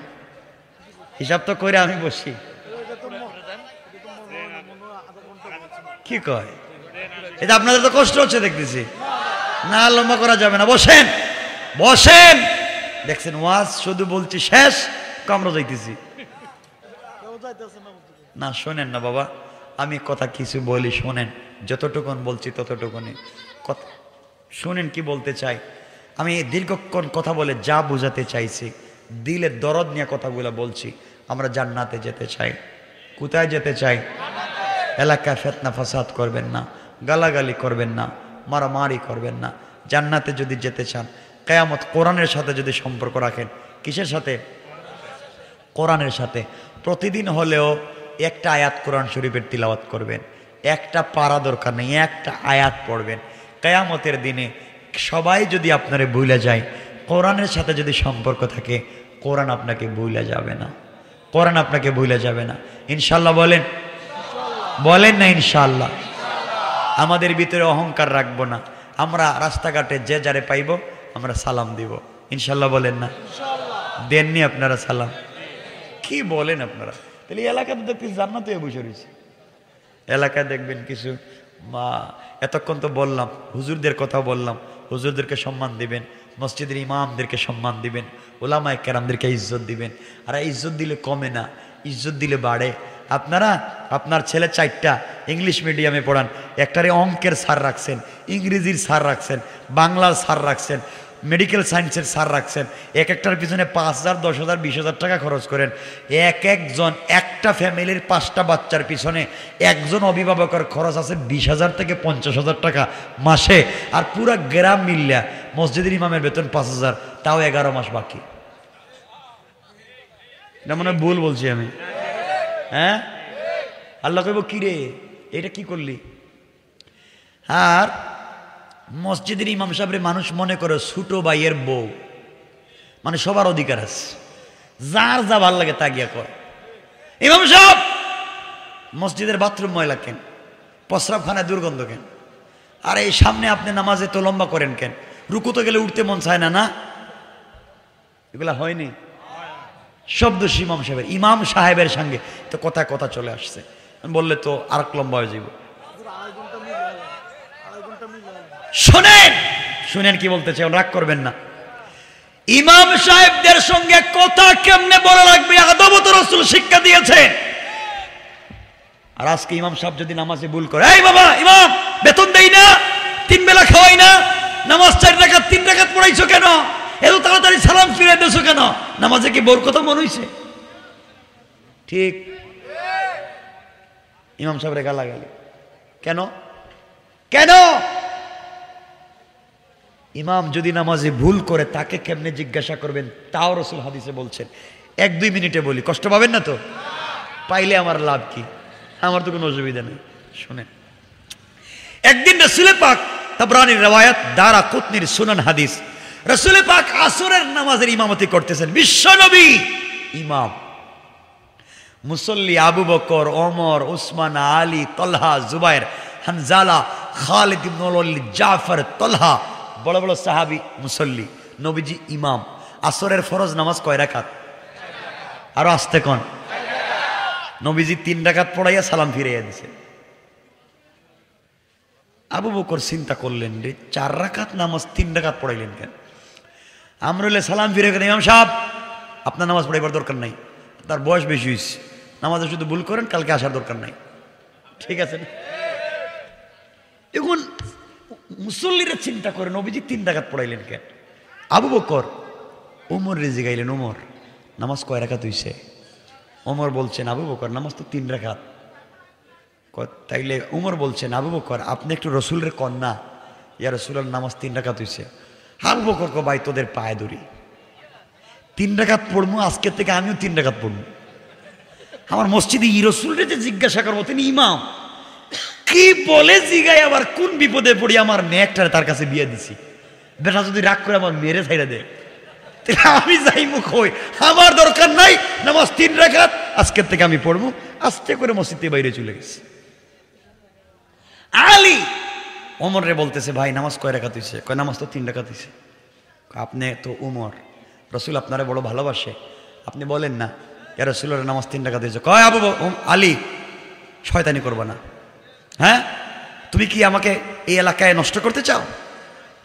হিসাব তো করে আমি বসি। কি কয় এটা? আপনাদের তো কষ্ট হচ্ছে দেখতেছি। না লম্বা করা যাবে না, বসেন বসেন। দেখছেন ওয়াজ শুধু বলছি শেষ, আমরা যাইতেছি না। শোনেন না বাবা, আমি কথা কিছু বলি শোনেন, যতটুকুন বলছি ততটুকুনি কথা শোনেন। কি বলতে চাই আমি, দীর্ঘক্ষণ কথা বলে যা বোঝাতে চাইছি, দিলের দরদ নিয়ে কথাগুলো বলছি। আমরা জান্নাতে যেতে চাই। কোথায় যেতে চাই? এলাকায় ফিতনা ফাসাদ করবেন না, গালাগালি করবেন না, মারামারি করবেন না। জান্নাতে যদি যেতে চান, কিয়ামত কোরআনের সাথে যদি সম্পর্ক রাখেন, কিসের সাথে? কোরআনের সাথে। প্রতিদিন হলেও একটা আয়াত কোরআন শরীফের তিলাওয়াত করবেন। একটা পারা দরকার নেই, একটা আয়াত পড়বেন। কিয়ামতের দিনে সবাই যদি আপনারে ভুলে যায়, কোরআনের সাথে যদি সম্পর্ক থাকে, কোরআন আপনাকে ভুলে যাবে না, কোরআন আপনাকে ভুলে যাবে না। ইনশাল্লাহ বলেন, বলেন না ইনশাল্লাহ। আমাদের ভিতরে অহংকার রাখবো না। আমরা রাস্তাঘাটে যে যারে পাইব আমরা সালাম দিব, ইনশাল্লাহ বলেন না? দেননি আপনারা সালাম? কি বলেন আপনারা? তাহলে এলাকাতে দেখতে জান্নাতে বসে রয়েছে। এলাকায় দেখবেন কিছু মা, এতক্ষণ তো বললাম হুজুরদের কথা বললাম, হুজুরদেরকে সম্মান দিবেন, মসজিদের ইমামদেরকে সম্মান দিবেন, ওলামায়ে কেরামদেরকে ইজ্জত দিবেন। আর ইজ্জত দিলে কমে না, ইজ্জত দিলে বাড়ে। আপনারা আপনার ছেলে 4টা ইংলিশ মিডিয়ামে পড়ান, একটারে অঙ্কের স্যার রাখছেন, ইংরেজির স্যার রাখছেন, বাংলার স্যার রাখছেন, মেডিকেল সায়েন্সের স্যার রাখছেন। একটার পিছনে 5,000, 10,000, 20,000 টাকা খরচ করেন। একজন একটা ফ্যামিলির 5টা বাচ্চার পিছনে একজন অভিভাবকের খরচ আছে 20,000 থেকে 50,000 টাকা মাসে। আর পুরা গ্রাম মিল্লা মসজিদের ইমামের বেতন 5,000, তাও 11 মাস বাকি। এটা মনে হয় ভুল বলছি আমি? হ্যাঁ, আল্লাহ কইব কি রে এটা কি করলি? আর মসজিদের ইমাম সাহেবের মানুষ মনে করে ছোট ভাইয়ের বউ, মানে সবার অধিকার আছে, যার যা ভাল লাগে তা গিয়া কয়। ইমাম সাহেব মসজিদের বাথরুম ময়লা কেন, প্রস্রাবখানায় দুর্গন্ধ কেন, আর এই সামনে আপনি নামাজে তো লম্বা করেন কেন, রুকুতে গেলে উঠতে মন চায় না? না এগুলা হয়নি? শব্দ ইমাম সাহেবের, ইমাম সাহেবের সঙ্গে তো কথায় কথা চলে আসছে, বললে তো আর লম্বা হয়ে যাব। শোনেন শুনেন কি বলতে চাই, রাগ করবেন না। ইমাম সাহেবদের সঙ্গে কথা কেমনে বলা লাগবে, আদব তো রাসূল শিক্ষা দিয়েছে। আর আজকে ইমাম সাহেব যদি নামাজে ভুল করে, এই বাবা ইমাম বেতন দেই না, 3 বেলা খাওয়াই না, নামাজ 4 রাকাত 3 রাকাত পড়াইছো কেন, এত তাড়াতাড়ি সালাম ফিরে দিয়েছো কেন, নামাজে কি বোর কথা মনে হইছে? ঠিক ইমাম সাহেবের গালাগালি কেন? কেন? ইমাম যদি নামাজে ভুল করে তাকে কেমনে জিজ্ঞাসা করবেন, তাও রাসূল হাদিসে বলছেন। 1-2 মিনিটে বলি, কষ্ট পাবেন না তো? পাইলে আমার লাভ কি, আমার তো কোনো অসুবিধা নেই। শুনেন, একদিন রাসূল পাক, তাবরানীর রিওয়ায়াত, দারাকুতনির সুনান হাদিস, রাসূল পাক আসরের নামাজের ইমামতি করতেছেন, বিশ্বনবী ইমাম, মুসল্লি আবু বকর, ওমর, উসমান, আলী, তলহা, জুবাইর, হানজালা, খালিদ ইবনে ওয়ালিদ, জাফর, তলহা, বড় বড় সাহাবী মুসল্লি, নবীজি ইমাম। আসরের ফরজ নামাজ কয় রাকাত? আরো আসতে কোন? নবীজি 3 রাকাত পড়াইয়া সালাম ফিরাইয়া দিয়েছেন। আবু বকর চিন্তা করলেন, রে 4 রাকাত নামাজ 3 রাকাত পড়াইলেন কেন? আমরা হলে সালাম ফিরে গেলেন, ইমাম সাহেব আপনার নামাজ পড়াইবার দরকার নাই, তার বয়স বেশি হয়েছে, নামাজে শুধু ভুল করেন, কালকে আসার দরকার নাই। ঠিক আছে না? এখন মুসল্লিরা চিন্তা করে নবীজি 3 রাকাত পড়াইলেন কেন? আবু বকর ওমর রেজে গাইলেন, ওমর নামাজ কয় রাকাত হইছে? ওমর বলছেন, আবু বকর নামাজ তো 3 রাকাত। তাইলে উমর বলছেন, আবু বকর আপনি একটু রসুলের কন্যা, ইয়া রাসূলুল্লাহ নামাজ 3 রাকাত হইছে। আবু বকর কো ভাই তোদের পায়ে ধরি, 3 রাকাত পড়বো, আজকে থেকে আমিও 3 রাকাত পড়বো। আমার মসজিদে ই রসুলরে যে জিজ্ঞাসা করবো, তিনি ইমাম, কি বলে জিগাই আবার কোন বিপদে পড়ি আমার মেয়ে একটারে তার কাছে বিয়ে দিছি, বেটা যদি রাগ করে আমার মেরে ছাইড়া দেয় আমি যাই মুখ হই, আমার দরকার নাই, নামাজ 3 রাকাত আজকের থেকে আমি পড়বো। আস্তে করে মসজিদ থেকে বাইরে চলে গেছে। আলী ওমর রে বলতেছে, ভাই নামাজ কয় রাকাত হইছে? কয় নামাজ তো 3 রাকাত হইছে। আপনি তো উমর, রসুল আপনারে বড় ভালোবাসে, আপনি বলেন না ইয়া রাসূলুল্লাহ নামাজ 3 রাকাত হইছে। কয় আবু আলী শয়তানি করবে না, হ্যাঁ তুমি কি আমাকে এই এলাকায় নষ্ট করতে চাও?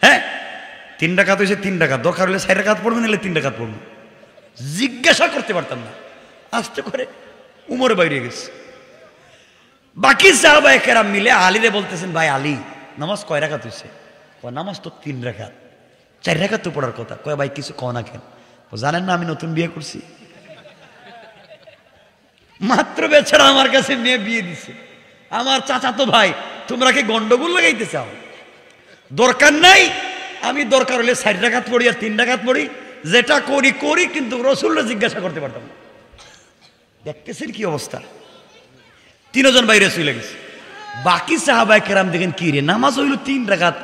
হ্যাঁ 3 রাকাত হয়েছে 3 রাকাত, দরকার হলে 4 রাকাত পড়বেন, নাহলে 3 রাকাত পড়বেন। জিজ্ঞাসা করতে পারতাম না। আস্তে করে উমর বাইরে গেছে। বাকি সাহাবায়ে কেরাম মিলে আলীরে বলতেছেন, ভাই আলী নামাজ কয় রাকাত হয়েছে? নামাজ তো 3 রাকাত, 4 রাকাত তো পড়ার কথা। কয় ভাই কিছু কও না কেন? জানেন না আমি নতুন বিয়ে করছি, মাত্র বেচারা আমার কাছে মেয়ে বিয়ে দিছে, আমার চাচা তো ভাই, তোমরা কি গন্ডগোল লাগাইতে চাও? দরকার নাই, আমি দরকার হলে 4 রাকাত পড়ি আর 3 রাকাত পড়ি, যেটা করি করি, কিন্তু রসুলরা জিজ্ঞাসা করতে পারতাম না। দেখতেছেন কি অবস্থা? 3 জন বাইরে চলে গেছে। বাকি সাহাবায়ে কেরাম দেখেন কি রে, নামাজ হইল 3 রাকাত,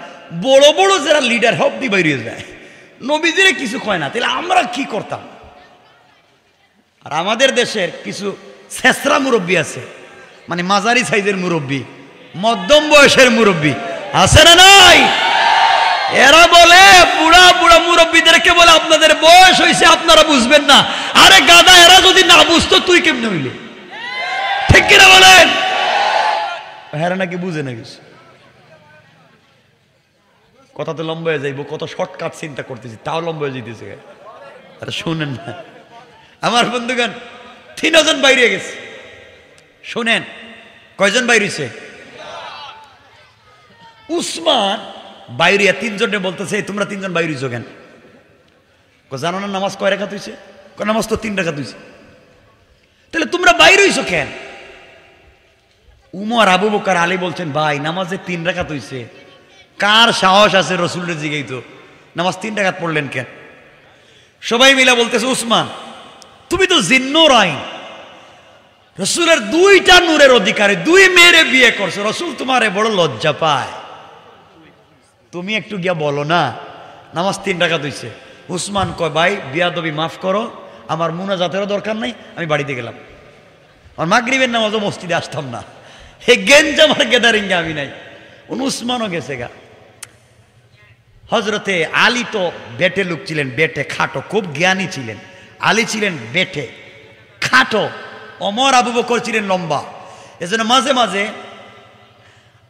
বড় বড় যারা লিডার হব দি বাইরে যায়, নবীজিরে কিছু কয় না, তাহলে আমরা কি করতাম? আর আমাদের দেশের কিছু ছেসরা মুরব্বী আছে, মানে মাঝারি সাইজের মুরব্বী, মধ্যম বয়সের মুরব্বী আছে না নাই? এরা বলে বুড়া বুড়া মুরব্বীদেরকে বলে আপনাদের বয়স হয়েছে, আপনারা বুঝবেন না। আরে গাদা, এরা যদি না বুঝতো তুই কেমনে হইলে? ঠিক কিনা বলেন? হ্যাঁ নাকি বুঝে না কিছু, কথা তো লম্বা হয়ে যাইব, কত শর্টকাট চিন্তা করতেছি, তাও লম্বা হয়ে যেতেছে। আরে শুনেন না আমার বন্ধুগণ, 3 জন বাইরে গেছে। শুনেন কয়জন বাইরেছে? উসমান বাইরে 3 জনে বলতেছে, তোমরা 3 জন বাইরেছ কেন? জানো না নামাজ কয় রাকাত হইছে? নামাজ তো 3 রাকাত হইছে। তাহলে তোমরা বাইরে হইছো কেন? উমর, আবু বকর, আলী বলছেন, ভাই নামাজে 3 রাকাত হইছে, কার সাহস আছে রসুলের জিগাইতো নামাজ 3 রাকাত পড়লেন কেন? সবাই মিলা বলতেছে, উসমান তুমি তো জিন্নুর আইন, রসুলের 2টা নূরের অধিকারী, 2 মেয়েরে বিয়ে করছো, রসুল তোমারে বড় লজ্জা পায়, তুমি একটু গিয়া বলো না নামাজ 3 রাকাত হইছে। উসমান কয়, ভাই বিয়াদবি মাফ করো, আমার মুনাজাতেরও দরকার নাই, আমি বাড়িতে গেলাম, আর মাগরিবের নামাজও মসজিদে আসতাম না, হে গেঞ্জাম আর গেদারিঙ্গে আমি নাই। উসমানও গেছে গা। হজরতে আলী তো বেটে লোক ছিলেন, বেটে খাটো, খুব জ্ঞানী ছিলেন। আলী ছিলেন বেটে খাটো, ওমর আবু বকর ছিলেন লম্বা। এজন্য মাঝে মাঝে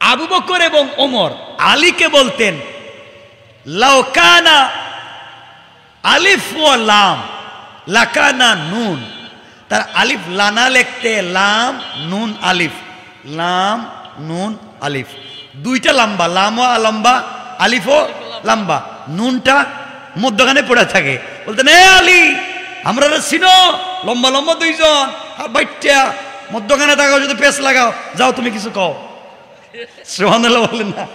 আবু বকর এবং ওমর আলীকে বলতেন, লাউকানা আলিফ ওয়া লাম লাকানা নুন। তার আলিফ লানা লিখতে লাম নুন আলিফ, লাম নুন আলিফ, 2টা লম্বা, লামও লম্বা আলিফও লম্বা, নুনটা মধ্যখানে পড়ে থাকে। বলতেন, এ আলী আমরা চিনো, লম্বা লম্বা 2 জন, বাইটা মধ্যখানে থাকো, যদি পেস লাগাও, যাও তুমি কিছু কও। সুবহানাল্লাহ বলেন না?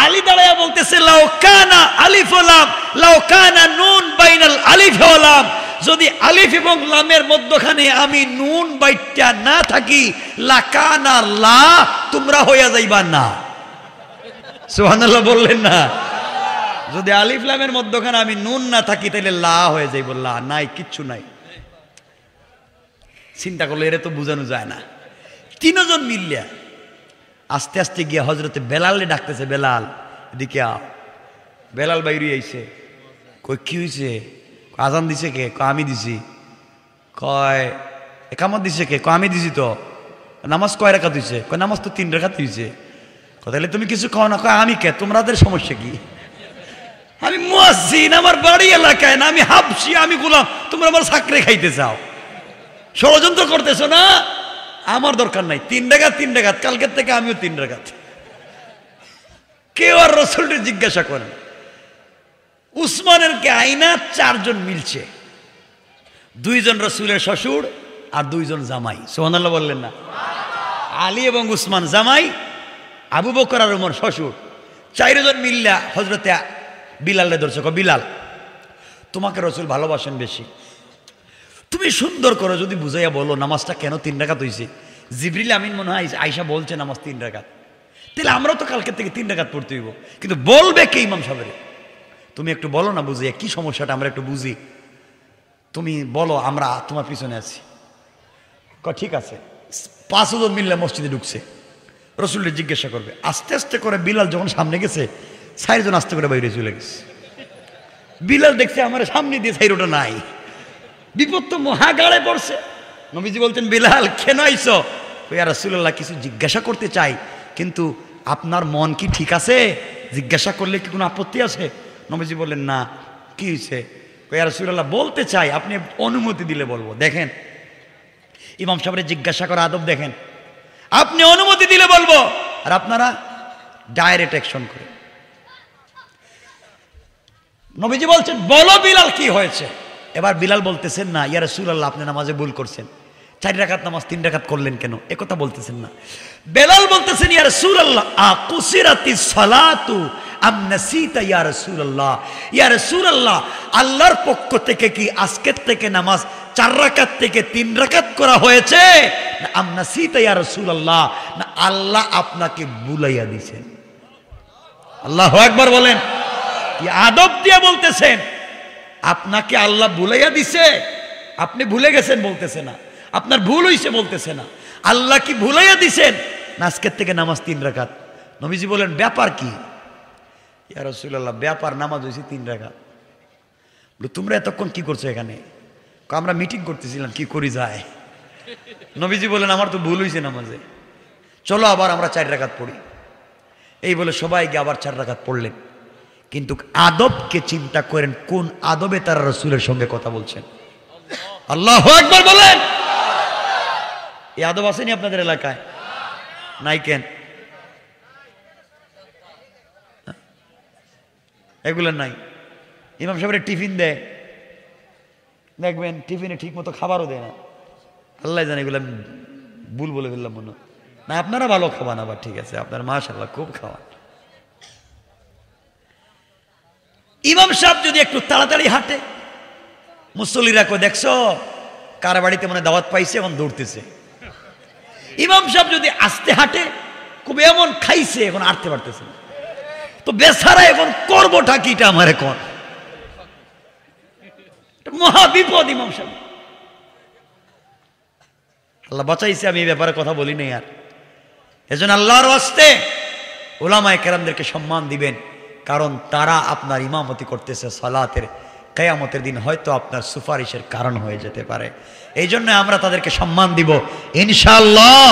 আলী দাঁড়ায়া বলতেছে, লাউকানা আলিফ ওয়া লাম লাউকানা নুন বাইনাল আলিফ ওয়া লাম, যদি আলিফ এবং লামের মধ্যখানে আমি নুন বাইটা না থাকি, লাকানা লা, তোমরা হইয়া যাইবা না। সুবহানাল্লাহ বললেন না? যদি আলিফ লামের মধ্যখানে আমি নুন না থাকি, তাহলে লা হয়ে যাইব, লা নাই, কিচ্ছু নাই। চিন্তা করলে এরা তো বোঝানো যায় না। 3 জন মিলিয়া আস্তে আস্তে গিয়ে হজরতে বেলালে ডাকতেছে, বেলাল এদিকে আও। বেলাল বাইরে আইছে। কই কি হয়েছে? আজান দিছে কে? আমি দিছি। কয় একামত দিছে কে? আমি দিছি। তো নামাজ কয় রাকাত হইছে? কয় নামাজ তো 3 রাকাত হইছে। তাহলে তুমি কিছু খাও না? কয় আমি কে? তোমাদের সমস্যা কি? আমি মুয়াজ্জিন, আমার বাড়ি এলাকায় না, আমি হাবশি, আমি গোলাম, তোমরা আমার চাকরি খাইতে চাও, ষড়যন্ত্র করতেছো না? আমার দরকার নাই, 3 রাকাত 3 রাকাত, কালকের থেকে আমিও 3 রাকাত। কেউ আর রসুলকে জিজ্ঞাসা করেন। উসমানের কে আইনা 4 জন মিলছে, 2 জন রসুলের শ্বশুর আর 2 জন জামাই। সুবহানাল্লাহ বললেন না? আলী এবং উসমান জামাই, আবু বকর আর ওমর শ্বশুর। 4 জন মিল্লা হজরতে বিলালে ধরছে। বিলাল, তোমাকে রসুল ভালোবাসেন বেশি, তুমি সুন্দর করে যদি বুঝাইয়া বলো নামাজটা কেন 3 রাকাত হইছে, জিবরিল আমিন মনে হয় আয়েশা বলছে নামাজ 3 রাকাত, তাহলে আমরাও তো কালকে থেকে 3 রাকাত পড়তে হইব। কিন্তু বলবে কে? ইমাম সাহেব। তুমি একটু বলো না, বুঝি কি সমস্যাটা আমরা একটু বুঝি, তুমি বলো, আমরা তোমার পিছনে আছি। ঠিক আছে। 5 জন মিললে মসজিদে ঢুকছে, রসুলের জিজ্ঞাসা করবে। আস্তে আস্তে করে বিলাল যখন সামনে গেছে, 4 জন আস্তে করে বাইরে চলে গেছে। বিলাল দেখছে আমার সামনে দিয়ে সাইরোটা নাই, বিপদ তো মহাগাড়ে পড়ছে। নবীজি বলতেন, বিলাল কেন আইছো? ইয়া রাসূলুল্লাহ, কিছু জিজ্ঞাসা করতে চাই, কিন্তু আপনার মন কি ঠিক আছে? জিজ্ঞাসা করলে কি কোনো আপত্তি আছে? নবীজি বললেন, না। কি হয়েছে? ইয়া রাসূলুল্লাহ, বলতে চাই, আপনি অনুমতি দিলে বলবো। দেখেন ইমাম সাহেবের জিজ্ঞাসা করা আদব দেখেন, আপনি অনুমতি দিলে বলবো, আর আপনারা ডাইরেক্ট অ্যাকশন করে। নবীজি বলছেন, বলো বিলাল কি হয়েছে? এবার বিলাল বলতেছেন, না ইয়া রাসূলুল্লাহ, আপনি নামাজে ভুল করছেন, 4 রাকাত নামাজ 3 রাকাত করলেন কেন? একথা বলতেছেন না। বেলাল বলতেছেন, ইয়া রাসূলুল্লাহ, আকুসিরাতিস সালাতু আম নাসিতা ইয়া রাসূলুল্লাহ, ইয়া রাসূলুল্লাহ, আল্লাহর পক্ষ থেকে কি আজকের থেকে নামাজ 4 রাকাত থেকে 3 রাকাত করা হয়েছে, না আম নাসিতা ইয়া রাসূলুল্লাহ, না আল্লাহ আপনাকে ভুলাইয়া দিয়েছেন? আল্লাহু আকবার বলেন। কি আদব দিয়ে বলতেছেন, আপনাকে আল্লাহ ভুলাইয়া দিছে, আপনি ভুলে গেছেন বলতেছে না, আপনার ভুল হইছে বলতেছে না, আল্লাহ কি ভুলাইয়া দিছেন না আজকের থেকে নামাজ 3 রাকাত? নবীজি বলেন, ব্যাপার কি? ইয়া রাসূলুল্লাহ, ব্যাপার নামাজ হইছে 3 রাকাত। তোমরা এতক্ষণ কি করছো এখানে? আমরা মিটিং করতেছিলাম কি করি যায়। নবীজি বলেন, আমার তো ভুল হইছে নামাজে, চলো আবার আমরা 4 রাকাত পড়ি। এই বলে সবাই গিয়ে আবার 4 রাকাত পড়লেন। কিন্তু আদবকে চিন্তা করেন, কোন আদবে তারা রাসূলের সঙ্গে কথা বলছেন। আল্লাহু আকবার বলেন। এই আদব আসেনি আপনাদের এলাকায়? নাই কেন? এগুলো নাই। ইমাম সাহেবের টিফিন দেয়, দেখবেন টিফিনে ঠিক মতো খাবারও দেয় না। আল্লাহ জানে, এগুলো ভুল বলে ফেললাম মনে না। আপনারা ভালো খাওয়ান, আবার ঠিক আছে, আপনার মাশাআল্লাহ খুব খাওয়ান। ইমাম সাহেব যদি একটু তাড়াতাড়ি হাঁটে, মুসল্লিরা কো, দেখছো কার বাড়িতে মনে দাওয়াত পাইছে, এখন দৌড়তেছে। ইমাম সাহেব যদি আস্তে হাঁটে, খুব এমন খাইছে, এখন হাঁটতে পারতেছে না, তো বেচারা এখন করবোটা কি? এটা আমার এখন মহা বিপদ ইমাম সাহেব। আল্লাহ বাঁচাইছে, আমি এই ব্যাপারে কথা বলি নাই আর। এজন্য আল্লাহর ওয়াস্তে উলামায়ে কেরামদেরকে সম্মান দিবেন, কারণ তারা আপনার ইমামতি করতেছে সালাতের। কিয়ামতের দিন হয়তো আপনার সুপারিশের কারণ হয়ে যেতে পারে। এই জন্য আমরা তাদেরকে সম্মান দিব ইনশাআল্লাহ।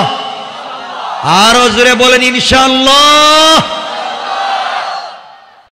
আরো জোরে বলেন ইনশাআল্লাহ।